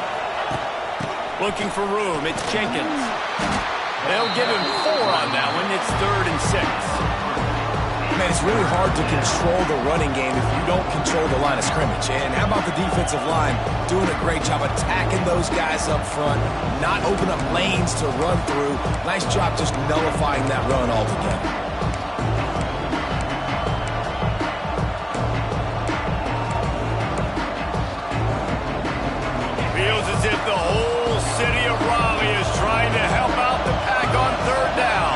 S1: Looking for room. It's Jenkins. They'll give him 4 on that one. It's 3rd and 6.
S2: Man, it's really hard to control the running game if you don't control the line of scrimmage. And how about the defensive line doing a great job attacking those guys up front, not open up lanes to run through. Nice job just nullifying that run altogether.
S1: Feels as if the whole city of Raleigh is trying to help out the Pack on 3rd down.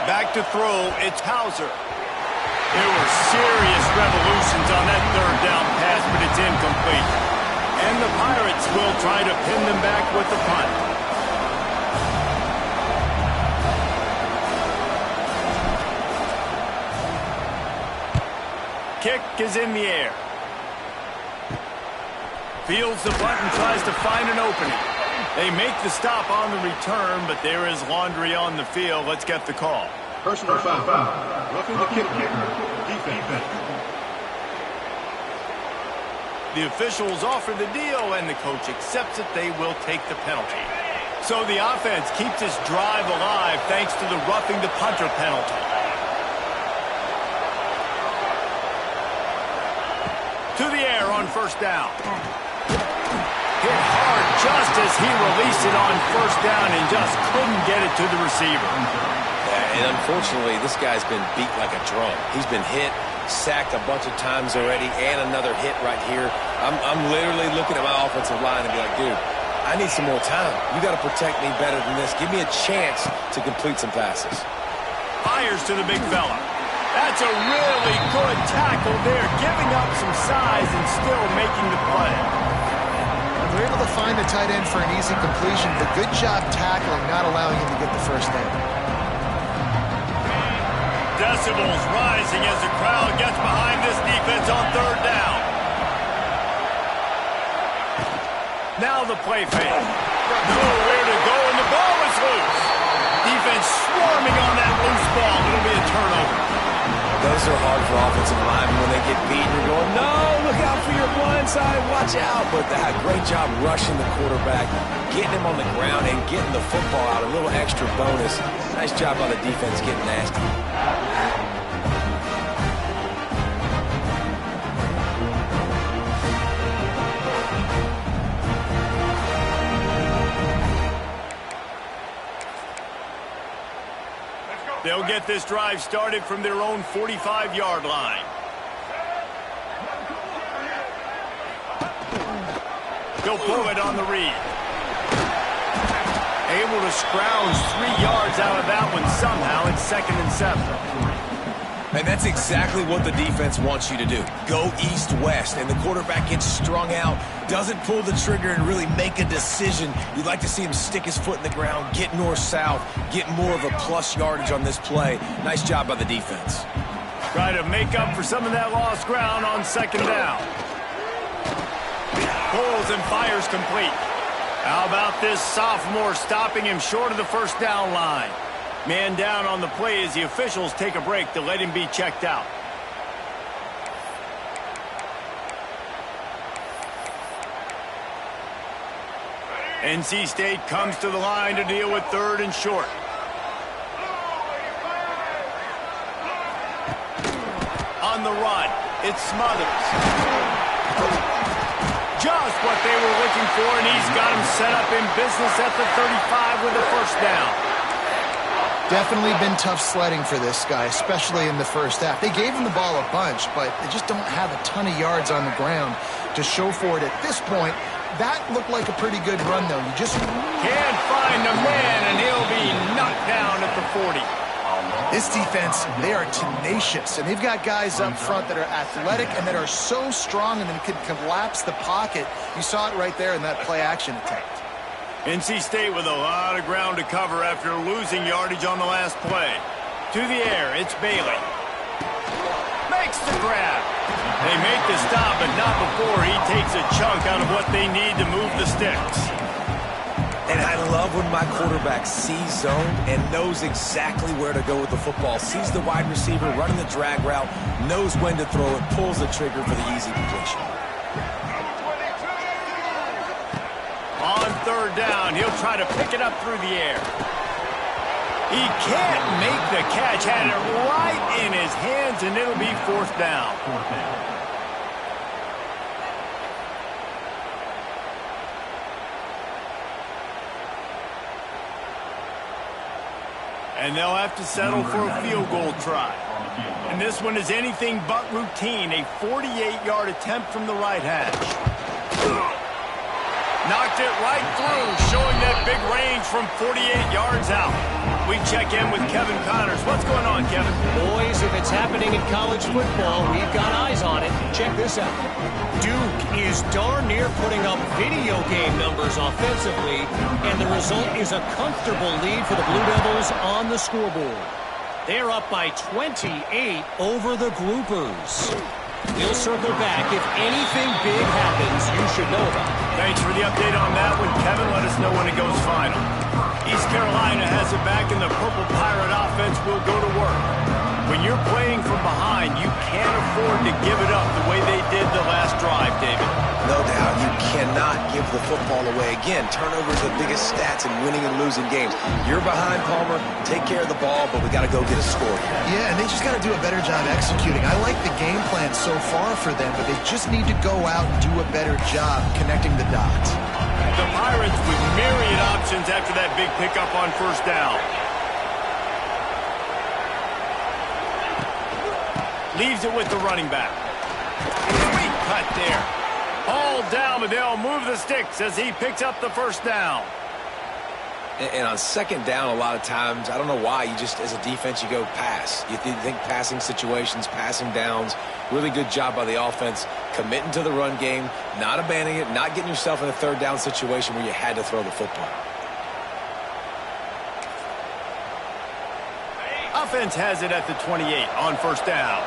S1: Back to throw, it's Hauser. There were serious revolutions on that 3rd down pass, but it's incomplete. And the Pirates will try to pin them back with the punt. Kick is in the air. Fields the bunt and tries to find an opening. They make the stop on the return, but there is laundry on the field. Let's get the call.
S5: Personal foul. Roughing the kicker. Defense.
S1: The officials offer the deal, and the coach accepts it. They will take the penalty. So the offense keeps this drive alive thanks to the roughing the punter penalty. To the air on first down. Hit hard just as he released it on first down and just couldn't get it to the receiver.
S2: And unfortunately, this guy's been beat like a drum. He's been hit, sacked a bunch of times already, and another hit right here. I'm literally looking at my offensive line and be like, dude, I need some more time. You got to protect me better than this. Give me a chance to complete some passes.
S1: Fires to the big fella. That's a really good tackle there, giving up some size and still making the play.
S3: They're able to find the tight end for an easy completion, but good job tackling, not allowing him to get the first down.
S1: Decibels rising as the crowd gets behind this defense on third down. Now the play fake. Nowhere to go, and the ball is loose. Defense swarming on that loose ball. It'll be a turnover.
S2: Those are hard for offensive linemen when they get beat. You're going, no, look out for your blind side, watch out. But they had a great job rushing the quarterback, getting him on the ground, and getting the football out. A little extra bonus. Nice job by the defense getting nasty.
S1: They'll get this drive started from their own 45-yard line. They'll pull it on the read. Able to scrounge 3 yards out of that one somehow. It's 2nd and 7.
S2: And that's exactly what the defense wants you to do. Go east-west, and the quarterback gets strung out, doesn't pull the trigger and really make a decision. You'd like to see him stick his foot in the ground, get north-south, get more of a plus yardage on this play. Nice job by the defense.
S1: Try to make up for some of that lost ground on 2nd down. Pulls and fires complete. How about this sophomore stopping him short of the 1st down line? Man down on the play as the officials take a break to let him be checked out. NC State comes to the line to deal with 3rd and short. On the run, it's Smothers. Just what they were looking for, and he's got him set up in business at the 35 with the 1st down.
S3: Definitely been tough sledding for this guy, especially in the 1st half. They gave him the ball a bunch, but they just don't have a ton of yards on the ground to show for it at this point. That looked like a pretty good run, though. You just
S1: can't find a man, and he'll be knocked down at the 40.
S3: This defense, they are tenacious, and they've got guys up front that are athletic and that are so strong and that can collapse the pocket. You saw it right there in that play-action attempt.
S1: NC State with a lot of ground to cover after losing yardage on the last play. To the air, it's Bailey. Makes the grab. They make the stop, but not before he takes a chunk out of what they need to move the sticks.
S2: And I love when my quarterback sees zone and knows exactly where to go with the football. Sees the wide receiver running the drag route, knows when to throw it, pulls the trigger for the easy completion.
S1: On 3rd down, he'll try to pick it up through the air. He can't make the catch. Had it right in his hands, and it'll be 4th down. And they'll have to settle for a field goal try. And this one is anything but routine. A 48-yard attempt from the right hash. Knocked it right through, showing that big range from 48 yards out. We check in with Kevin Connors. What's going on, Kevin?
S4: Boys, if it's happening in college football, we've got eyes on it. Check this out. Duke is darn near putting up video game numbers offensively, and the result is a comfortable lead for the Blue Devils on the scoreboard. They're up by 28 over the Groupers. We'll circle back. If anything big happens, you should know about it.
S1: Thanks for the update on that one, Kevin. Let us know when it goes final. East Carolina has it back, and the Purple Pirate offense will go to work. When you're playing from behind, you can't afford to give it up the way they did the last drive, David.
S2: No doubt. You cannot give the football away. Again, turnovers are the biggest stats in winning and losing games. You're behind, Palmer. Take care of the ball, but we got to go get a score here.
S3: Yeah, and they just got to do a better job executing. I like the game plan so far for them, but they just need to go out and do a better job connecting the dots.
S1: The Pirates with myriad options after that big pickup on 1st down. Leaves it with the running back. Sweet cut there. All down, but they'll move the sticks as he picks up the 1st down.
S2: And on 2nd down, a lot of times, I don't know why, you just, as a defense, you go pass. You think passing situations, passing downs. Really good job by the offense, committing to the run game, not abandoning it, not getting yourself in a 3rd down situation where you had to throw the football.
S1: Offense has it at the 28 on 1st down.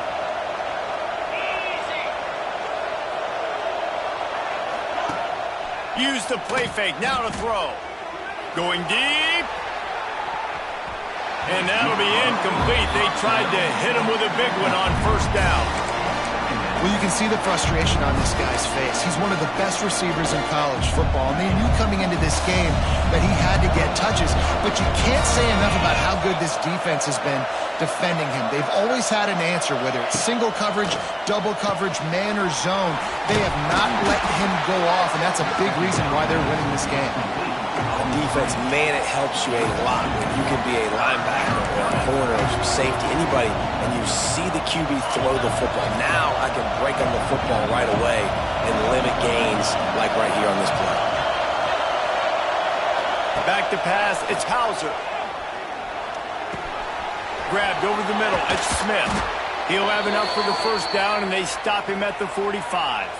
S1: Use the play fake, now to throw. Going deep. And that'll be incomplete. They tried to hit him with a big one on 1st down.
S3: Well, you can see the frustration on this guy's face. He's one of the best receivers in college football, and they knew coming into this game that he had to get touches, but you can't say enough about how good this defense has been defending him. They've always had an answer, whether it's single coverage, double coverage, man or zone. They have not let him go off, and that's a big reason why they're winning this game.
S2: On defense, man, it helps you a lot when you can be a linebacker or a corner or safety, anybody, and you see the QB throw the football. Now I can break on the football right away and limit gains like right here on this play.
S1: Back to pass, it's Hauser. Grabbed over the middle, it's Smith. He'll have enough for the first down, and they stop him at the 45.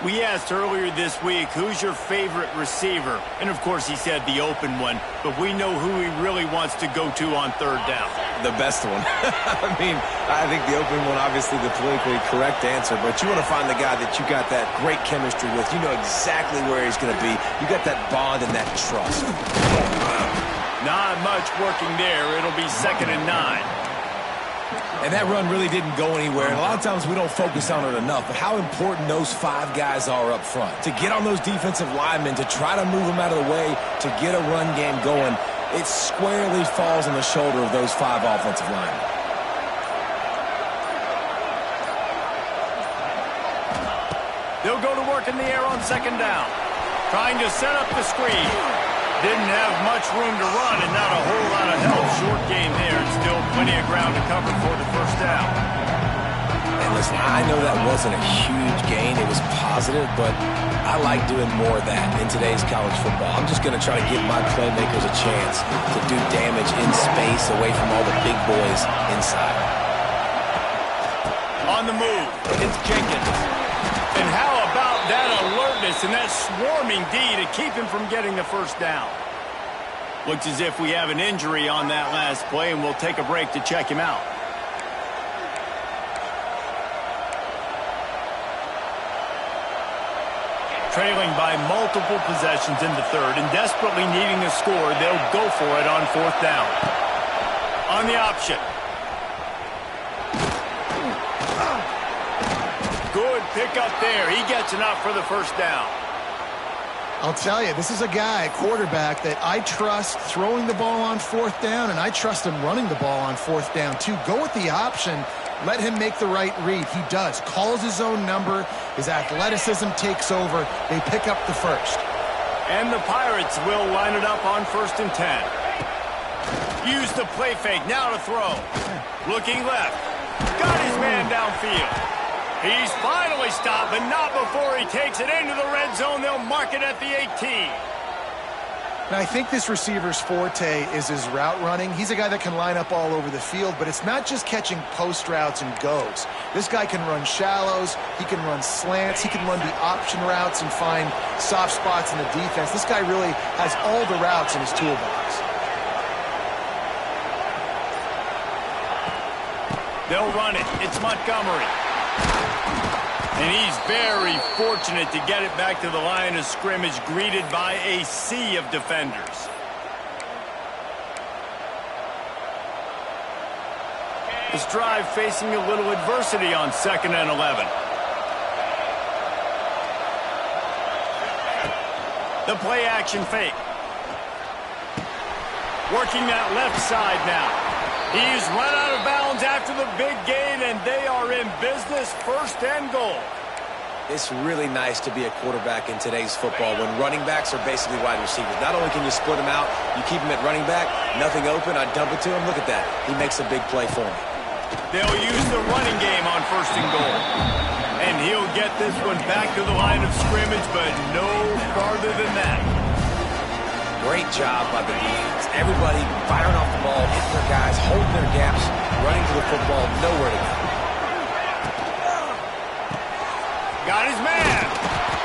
S1: We asked earlier this week, who's your favorite receiver? And, of course, he said the open one, but we know who he really wants to go to on third down.
S2: The best one. I mean, I think the open one, obviously the politically correct answer, but you want to find the guy that you got that great chemistry with. You know exactly where he's going to be. You got that bond and that trust.
S1: Not much working there. It'll be 2nd and 9.
S2: And that run really didn't go anywhere. And a lot of times we don't focus on it enough, but how important those 5 guys are up front. To get on those defensive linemen, to try to move them out of the way, to get a run game going, it squarely falls on the shoulder of those 5 offensive linemen.
S1: They'll go to work in the air on 2nd down. Trying to set up the screen. Didn't have much room to run and not a whole lot of help. Short game there and still plenty of ground to cover for the first down.
S2: And listen, I know that wasn't a huge gain. It was positive, but I like doing more of that in today's college football. I'm just going to try to give my playmakers a chance to do damage in space away from all the big boys inside.
S1: On the move, it's Jenkins. And how about that alertness and that swarming D to keep him from getting the first down? Looks as if we have an injury on that last play, and we'll take a break to check him out. Trailing by multiple possessions in the third and desperately needing a score, they'll go for it on 4th down. On the option. Good pick up there. He gets enough for the first down.
S3: I'll tell you, this is a guy, a quarterback, that I trust throwing the ball on 4th down, and I trust him running the ball on 4th down, too. Go with the option. Let him make the right read. He does. Calls his own number. His athleticism takes over. They pick up the first.
S1: And the Pirates will line it up on 1st and 10. Use the play fake. Now to throw. Looking left. Got his man downfield. He's finally stopped, but not before he takes it into the red zone. They'll mark it at the 18.
S3: Now, I think this receiver's forte is his route running. He's a guy that can line up all over the field, but it's not just catching post routes and goes. This guy can run shallows, he can run slants, he can run the option routes and find soft spots in the defense. This guy really has all the routes in his toolbox.
S1: They'll run it. It's Montgomery. And he's very fortunate to get it back to the line of scrimmage, greeted by a sea of defenders. This drive facing a little adversity on 2nd and 11. The play action fake. Working that left side now. He's run out of bounds after the big gain, and they are in business, 1st and goal.
S2: It's really nice to be a quarterback in today's football when running backs are basically wide receivers. Not only can you split them out, you keep them at running back, nothing open, I dump it to him. Look at that. He makes a big play for me.
S1: They'll use the running game on 1st and goal. And he'll get this one back to the line of scrimmage, but no farther than that.
S2: Great job by the defense. Everybody firing off the ball, hitting their guys, holding their gaps, running to the football, nowhere to go.
S1: Got his man.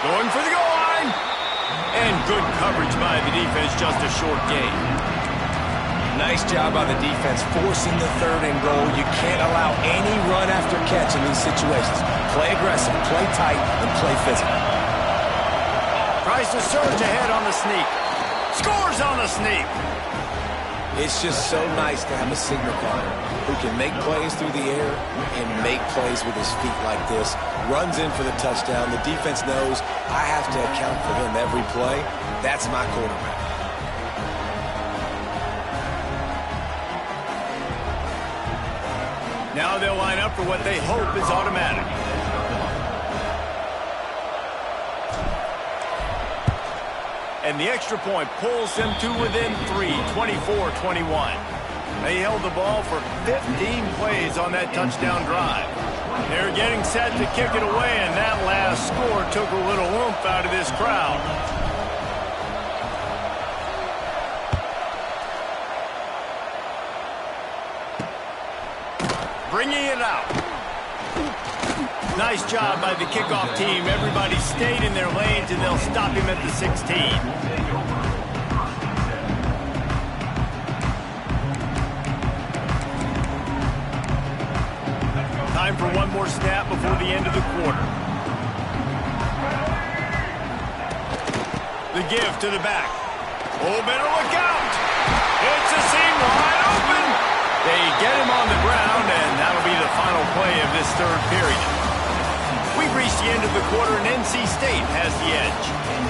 S1: Going for the goal line. And good coverage by the defense, just a short gain.
S2: Nice job by the defense, forcing the 3rd and goal. You can't allow any run after catch in these situations. Play aggressive, play tight, and play physical.
S1: Tries to surge ahead on the sneak. Scores on the sneak.
S2: It's just so nice to have a signal caller who can make plays through the air and make plays with his feet like this. Runs in for the touchdown. The defense knows I have to account for him every play. That's my quarterback.
S1: Now they'll line up for what they hope is automatic. And the extra point pulls them to within 3, 24-21. They held the ball for 15 plays on that touchdown drive. They're getting set to kick it away, and that last score took a little oomph out of this crowd. Bringing it out. Nice job by the kickoff team. Everybody stayed in their lanes, and they'll stop him at the 16. Time for one more snap before the end of the quarter. The give to the back. Oh, better look out. It's a seam wide open. They get him on the ground, and that'll be the final play of this third period. We've reached the end of the quarter, and NC State has the edge.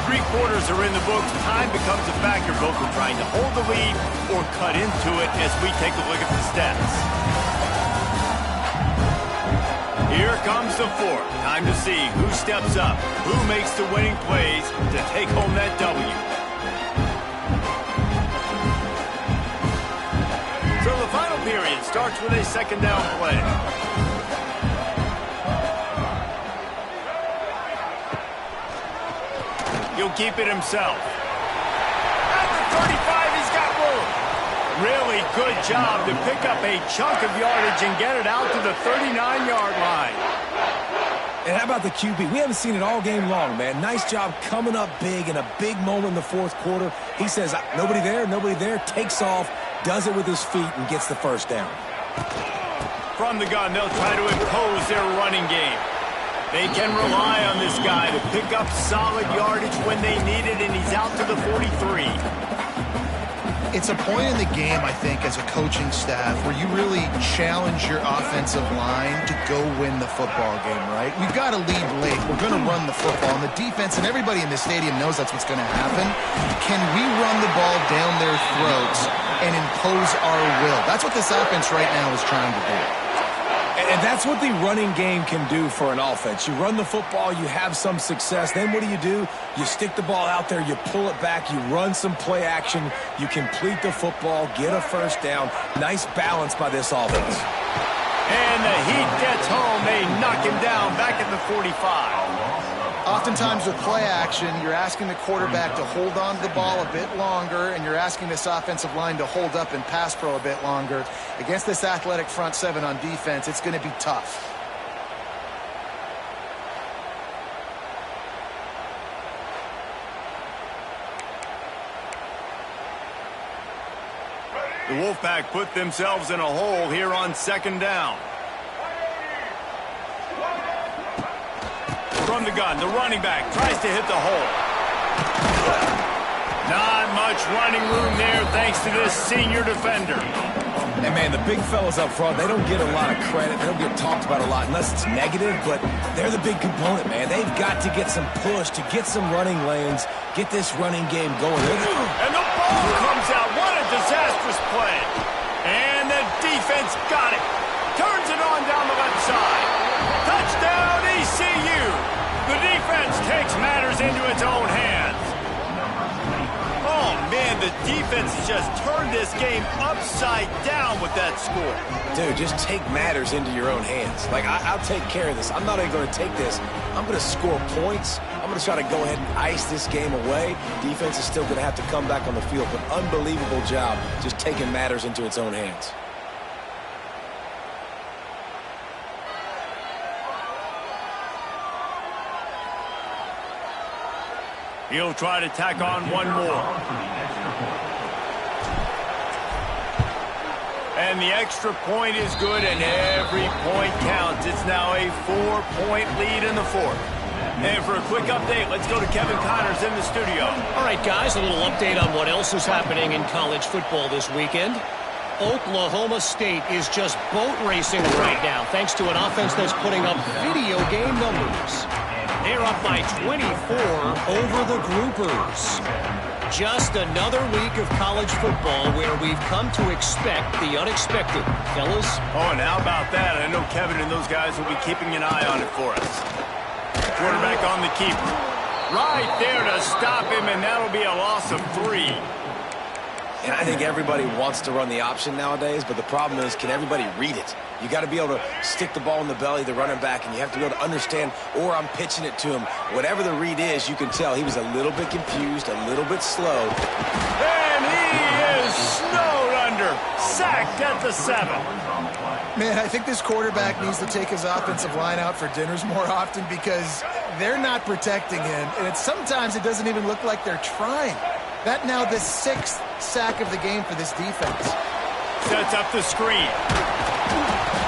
S1: 3 quarters are in the books. Time becomes a factor, both for trying to hold the lead or cut into it as we take a look at the stats. Here comes the fourth. Time to see who steps up, who makes the winning plays to take home that W. So the final period starts with a second down play. He'll keep it himself. At the 35, he's got room. Really good job to pick up a chunk of yardage and get it out to the 39-yard line.
S2: And how about the QB? We haven't seen it all game long, man. Nice job coming up big in a big moment in the fourth quarter. He says, nobody there, takes off, does it with his feet, and gets the first down.
S1: From the gun, they'll try to impose their running game. They can rely on this guy to pick up solid yardage when they need it, and he's out to the 43.
S3: It's a point in the game, I think, as a coaching staff where you really challenge your offensive line to go win the football game, right? We've got to lead late. We're going to run the football. And the defense and everybody in the stadium knows that's what's going to happen. Can we run the ball down their throats and impose our will? That's what this offense right now is trying to do.
S2: And that's what the running game can do for an offense. You run the football, you have some success. Then what do? You stick the ball out there, you pull it back, you run some play action, you complete the football, get a first down. Nice balance by this offense.
S1: And the heat gets home. They knock him down back at the 45.
S3: Oftentimes with play action, you're asking the quarterback to hold on to the ball a bit longer, and you're asking this offensive line to hold up and pass pro a bit longer. Against this athletic front seven on defense, it's going to be tough.
S1: The Wolfpack put themselves in a hole here on second down. From the gun, the running back tries to hit the hole. Not much running room there thanks to this senior defender.
S2: And, man, the big fellas up front, they don't get a lot of credit. They don't get talked about a lot unless it's negative, but they're the big component, man. They've got to get some push, to get some running lanes, get this running game going.
S1: And the ball comes out. What a disastrous play. And the defense got it. Turns it on down the left side. Touchdown, ECU. The defense takes matters into its own hands. Oh, man, the defense just turned this game upside down with that score.
S2: Dude, just take matters into your own hands. Like, I'll take care of this. I'm not even going to take this. I'm going to score points. I'm going to try to go ahead and ice this game away. Defense is still going to have to come back on the field, but unbelievable job just taking matters into its own hands.
S1: He'll try to tack on one more. And the extra point is good, and every point counts. It's now a 4-point lead in the fourth. And for a quick update, let's go to Kevin Connors in the studio.
S4: All right, guys, a little update on what else is happening in college football this weekend. Oklahoma State is just boat racing right now, thanks to an offense that's putting up video game numbers. They're up by 24 over the Groupers. Just another week of college football where we've come to expect the unexpected. Fellas?
S1: Oh, and how about that? I know Kevin and those guys will be keeping an eye on it for us. Quarterback on the keeper. Right there to stop him, and that'll be a loss of 3.
S2: And I think everybody wants to run the option nowadays, but the problem is, can everybody read it? You got to be able to stick the ball in the belly of the running back, and you have to be able to understand, or I'm pitching it to him. Whatever the read is, you can tell he was a little bit confused, a little bit slow.
S1: And he is snowed under. Sacked at the 7.
S3: Man, I think this quarterback needs to take his offensive line out for dinners more often because they're not protecting him, and sometimes it doesn't even look like they're trying. That now the 6th sack of the game for this defense.
S1: Sets up the screen.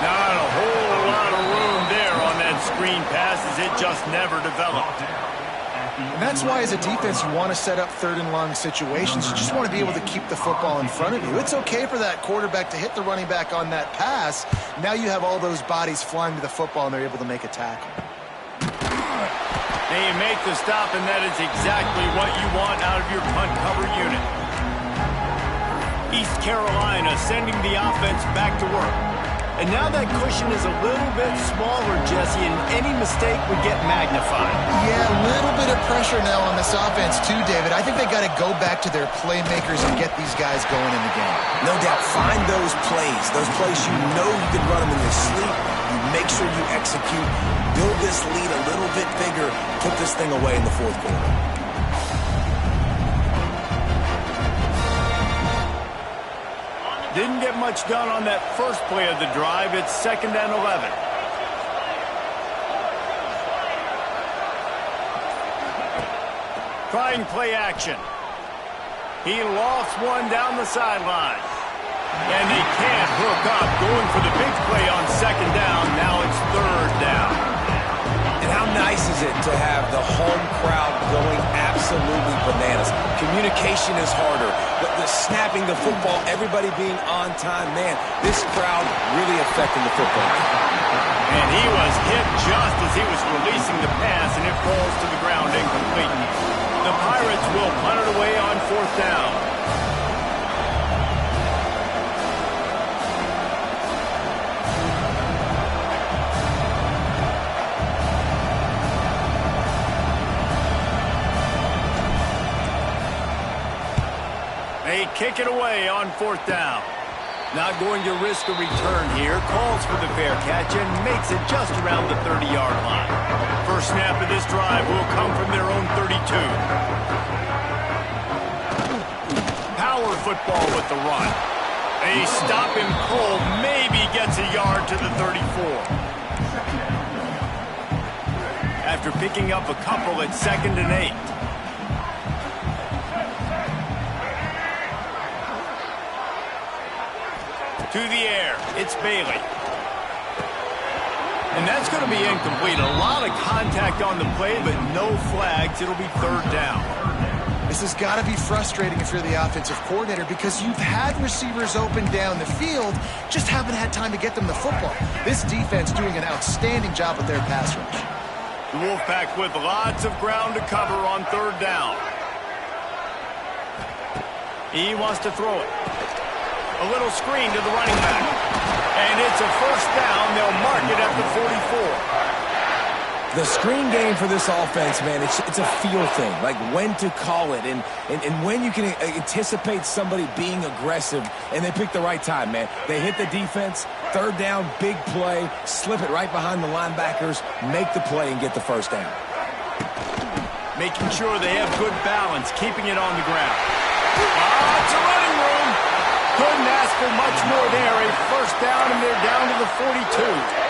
S1: Not a whole lot of room there on that screen pass as it just never developed.
S3: And that's why as a defense you want to set up 3rd and long situations. You just want to be able to keep the football in front of you. It's okay for that quarterback to hit the running back on that pass. Now you have all those bodies flying to the football and they're able to make a tackle.
S1: They make the stop, and that is exactly what you want out of your punt cover unit. East Carolina sending the offense back to work. And now that cushion is a little bit smaller, Jesse, and any mistake would get magnified.
S3: Yeah, a little bit of pressure now on this offense too, David. I think they got to go back to their playmakers and get these guys going in the game.
S2: No doubt, find those plays you know you can run them in your sleep. You make sure you execute, build this lead a little bit bigger, put this thing away in the 4th quarter.
S1: Didn't get much done on that first play of the drive. It's 2nd and 11. Trying play action. He lost one down the sideline. And they can't hook up. Going for the big play on 2nd down. Now it's 3rd down.
S2: And how nice is it to have the home crowd going absolutely bananas? Communication is harder, but the snapping the football, everybody being on time, man, this crowd really affecting the football.
S1: And he was hit just as he was releasing the pass, and it falls to the ground incomplete. The Pirates will punt it away on 4th down. They kick it away on 4th down. Not going to risk a return here. Calls for the fair catch and makes it just around the 30-yard line. First snap of this drive will come from their own 32. Power football with the run. They stop him cold. Maybe gets a yard to the 34. After picking up a couple at 2nd and 8. To the air, it's Bailey. And that's going to be incomplete. A lot of contact on the play, but no flags. It'll be 3rd down.
S3: This has got to be frustrating if you're the offensive coordinator because you've had receivers open down the field, just haven't had time to get them the football. This defense doing an outstanding job with their pass rush.
S1: The Wolfpack with lots of ground to cover on 3rd down. He wants to throw it. A little screen to the running back. And it's a 1st down. They'll mark it at the 44.
S2: The screen game for this offense, man, it's a feel thing, like when to call it and when you can anticipate somebody being aggressive, and they pick the right time, man. They hit the defense, 3rd down, big play, slip it right behind the linebackers, make the play and get the 1st down.
S1: Making sure they have good balance, keeping it on the ground. It's a running room. Couldn't ask for much more there. A 1st down, and they're down to the 42.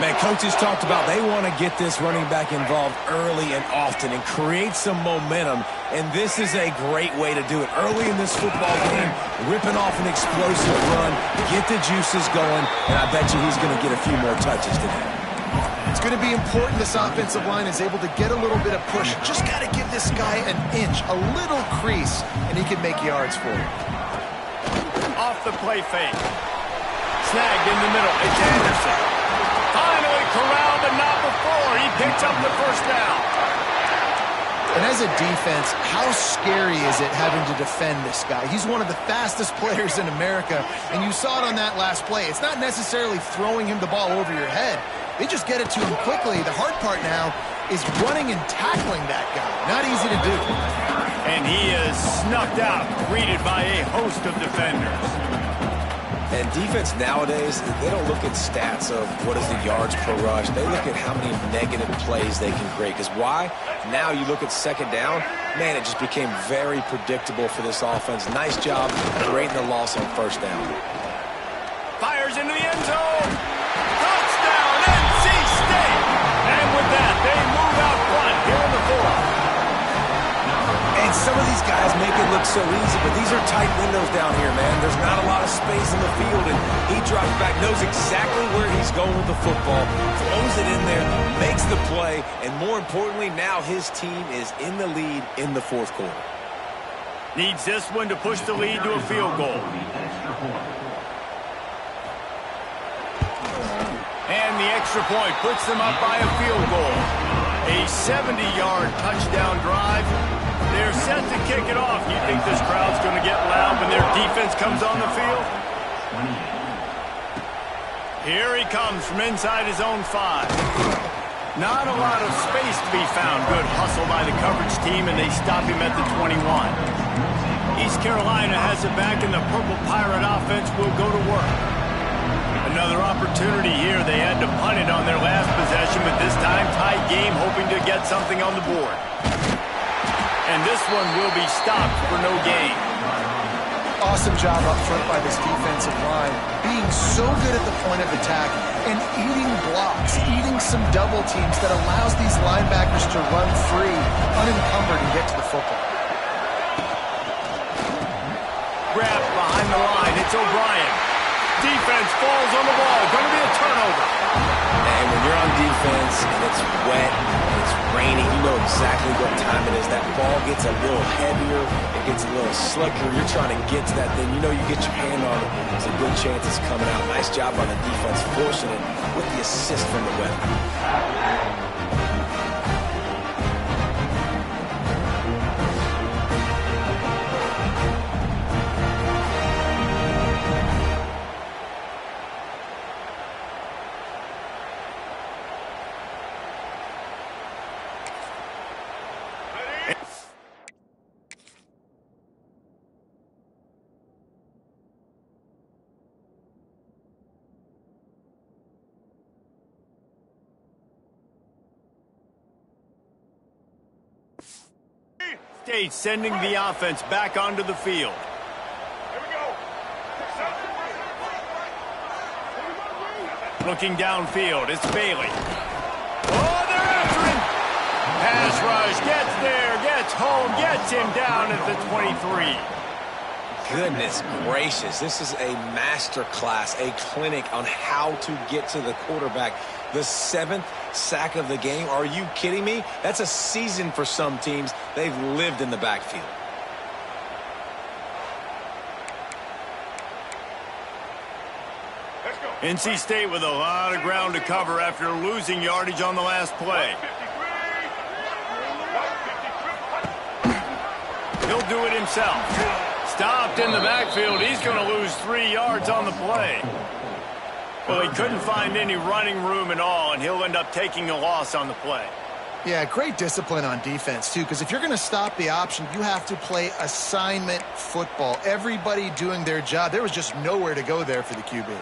S2: Man, coaches talked about they want to get this running back involved early and often and create some momentum, and this is a great way to do it. Early in this football game, ripping off an explosive run, get the juices going, and I bet you he's going to get a few more touches today.
S3: It's going to be important this offensive line is able to get a little bit of push. Just got to give this guy an inch, a little crease, and he can make yards for you.
S1: Off the play fake. Snagged in the middle. It's Anderson. Finally corralled, but not before. He picks up the first down.
S3: And as a defense, how scary is it having to defend this guy? He's one of the fastest players in America, and you saw it on that last play. It's not necessarily throwing him the ball over your head. They just get it to him quickly. The hard part now is running and tackling that guy. Not easy to do.
S1: And he is snuffed out, greeted by a host of defenders.
S2: And defense nowadays, they don't look at stats of what is the yards per rush. They look at how many negative plays they can create. Because why? Now you look at second down, man, it just became very predictable for this offense. Nice job creating the loss on first down.
S1: Fires into the end zone. Touchdown, NC State. And with that, they move out front here in the fourth.
S2: And some of these guys make it look so easy, but these are tight windows down here, man. There's not a lot of space in the field, and he drops back, knows exactly where he's going with the football, throws it in there, makes the play, and more importantly, now his team is in the lead in the fourth quarter.
S1: Needs this one to push the lead to a field goal. And the extra point puts them up by a field goal. A 70-yard touchdown drive. They're set to kick it off. You think this crowd's going to get loud when their defense comes on the field? Here he comes from inside his own 5. Not a lot of space to be found. Good hustle by the coverage team, and they stop him at the 21. East Carolina has it back, and the Purple Pirate offense will go to work. Another opportunity here. They had to punt it on their last possession, but this time tied game, hoping to get something on the board. And this one will be stopped for no gain.
S3: Awesome job up front by this defensive line, being so good at the point of attack and eating blocks, eating some double teams that allows these linebackers to run free, unencumbered, and get to the football.
S1: Grabbed behind the line. It's O'Brien. Defense falls on the ball. Going to be a turnover.
S2: And when you're on defense and it's wet and it's raining, you know exactly what time it is. That ball gets a little heavier. It gets a little slicker. You're trying to get to that thing. You know you get your hand on it. There's a good chance it's coming out. Nice job on the defense forcing it with the assist from the wet.
S1: State sending the offense back onto the field. Looking downfield, it's Bailey. Oh, they're after him! Pass rush, gets there, gets home, gets him down at the 23.
S2: Goodness gracious, this is a master class, a clinic on how to get to the quarterback. The 7th sack of the game. Are you kidding me? That's a season for some teams. They've lived in the backfield.
S1: NC State with a lot of ground to cover after losing yardage on the last play. He'll do it himself. Stopped in the backfield. He's going to lose 3 yards on the play. Well, he couldn't find any running room at all, and he'll end up taking a loss on the play.
S3: Yeah, great discipline on defense, too, because if you're going to stop the option, you have to play assignment football. Everybody doing their job. There was just nowhere to go there for the QB.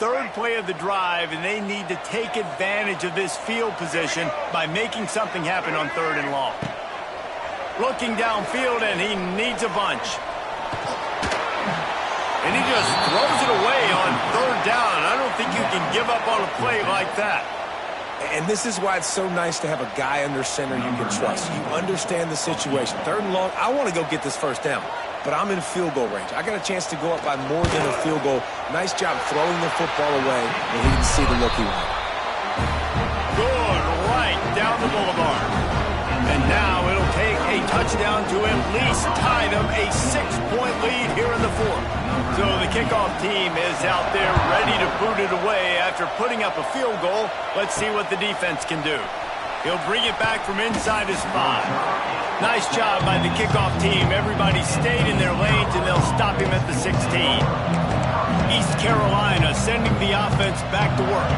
S1: Third play of the drive, and they need to take advantage of this field position by making something happen on 3rd and long. Looking downfield, and he needs a bunch. And he just throws it away on 3rd down. I don't think you can give up on a play like that.
S2: And this is why it's so nice to have a guy under center you can trust. You understand the situation. 3rd and long, I want to go get this first down, but I'm in field goal range. I got a chance to go up by more than a field goal. Nice job throwing the football away when he didn't see the look he wanted.
S1: Good right down the boulevard. And now it'll take a touchdown to at least tie them a 6-point lead here in the 4th. So the kickoff team is out there ready to boot it away after putting up a field goal. Let's see what the defense can do. He'll bring it back from inside his 5. Nice job by the kickoff team. Everybody stayed in their lanes, and they'll stop him at the 16. East Carolina sending the offense back to work.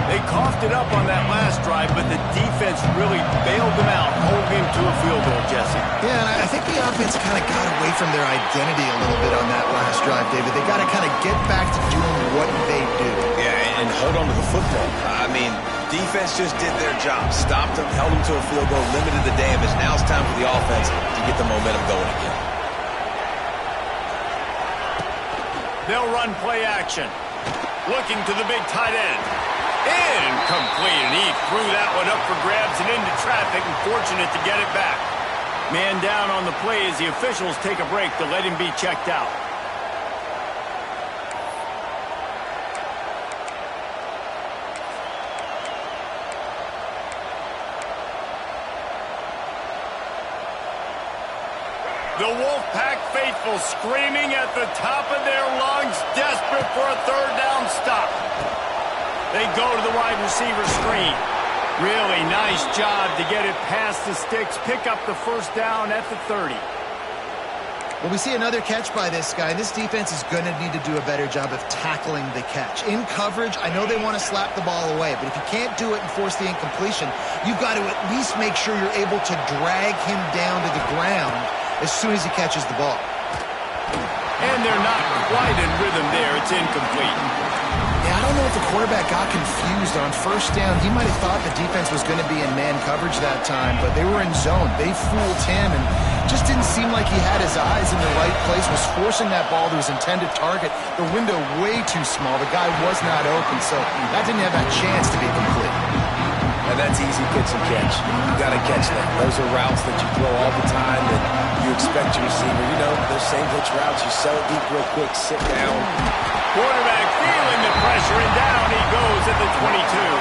S1: They coughed it up on that last drive, but the defense really bailed them out, holding him to a field goal, Jesse.
S3: Yeah, and I think the offense kind of got away from their identity a little bit on that last drive, David. They got to kind of get back to doing what they do.
S2: Yeah, and hold on to the football. I mean, defense just did their job. Stopped them, held them to a field goal, limited the damage. Now it's time for the offense to get the momentum going again.
S1: They'll run play action. Looking to the big tight end. Incomplete, and he threw that one up for grabs and into traffic, and fortunate to get it back. Man down on the play as the officials take a break to let him be checked out. The Wolfpack faithful screaming at the top of their lungs, desperate for a 3rd down stop. They go to the wide receiver screen. Really nice job to get it past the sticks, pick up the 1st down at the 30.
S3: Well, we see another catch by this guy. This defense is going to need to do a better job of tackling the catch. In coverage, I know they want to slap the ball away, but if you can't do it and force the incompletion, you've got to at least make sure you're able to drag him down to the ground as soon as he catches the ball.
S1: And they're not quite in rhythm there. It's incomplete.
S3: Yeah, I don't know if the quarterback got confused on 1st down. He might have thought the defense was going to be in man coverage that time, but they were in zone. They fooled him and just didn't seem like he had his eyes in the right place, was forcing that ball to his intended target. The window way too small. The guy was not open, so that didn't have that chance to be complete.
S2: And that's easy pitch and catch. You got to catch that. Those are routes that you throw all the time that you expect your receiver. You know, those same hitch routes, you sell it deep real quick, sit down.
S1: Quarterback feeling the pressure, and down he goes at the 22.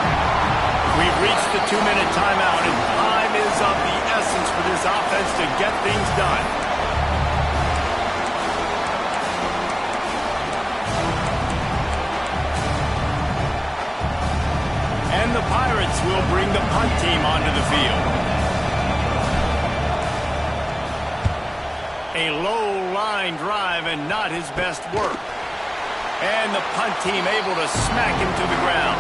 S1: We've reached the 2-minute timeout, and time is of the essence for this offense to get things done. And the Pirates will bring the punt team onto the field. A low line drive and not his best work. And the punt team able to smack him to the ground.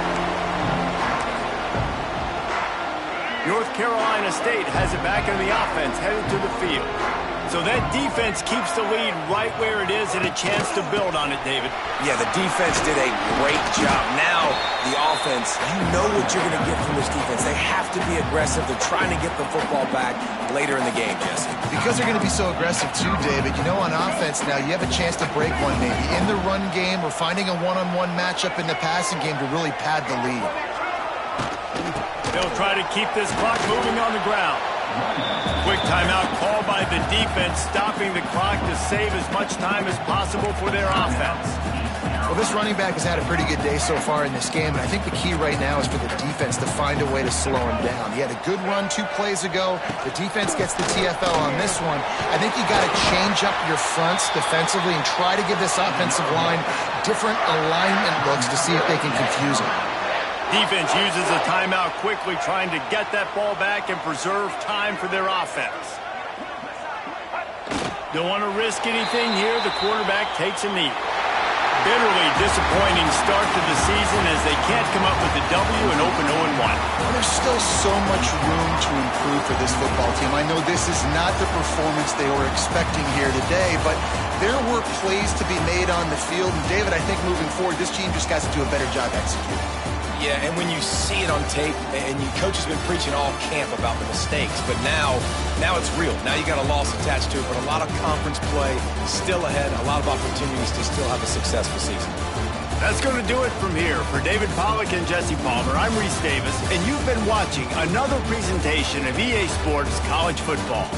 S1: North Carolina State has it back in the offense, headed to the field. So that defense keeps the lead right where it is and a chance to build on it, David.
S2: Yeah, the defense did a great job. Now, the offense, you know what you're going to get from this defense. They have to be aggressive. They're trying to get the football back later in the game, Jesse.
S3: Because they're going to be so aggressive too, David, you know on offense now you have a chance to break one maybe in the run game or finding a one-on-one matchup in the passing game to really pad the lead.
S1: They'll try to keep this clock moving on the ground. Quick timeout called by the defense, stopping the clock to save as much time as possible for their offense.
S3: Well, this running back has had a pretty good day so far in this game, and I think the key right now is for the defense to find a way to slow him down. He had a good run 2 plays ago. The defense gets the TFL on this one. I think you got to change up your fronts defensively and try to give this offensive line different alignment looks to see if they can confuse him.
S1: Defense uses a timeout quickly, trying to get that ball back and preserve time for their offense. Don't want to risk anything here. The quarterback takes a knee. Bitterly disappointing start to the season as they can't come up with a W and open 0-1.
S3: Well, there's still so much room to improve for this football team. I know this is not the performance they were expecting here today, but there were plays to be made on the field. And David, I think moving forward, this team just has to do a better job executing.
S2: Yeah, and when you see it on tape, and your coach has been preaching all camp about the mistakes, but now it's real. Now you got a loss attached to it, but a lot of conference play still ahead, a lot of opportunities to still have a successful season.
S1: That's going to do it from here. For David Pollack and Jesse Palmer, I'm Reese Davis, and you've been watching another presentation of EA Sports College Football.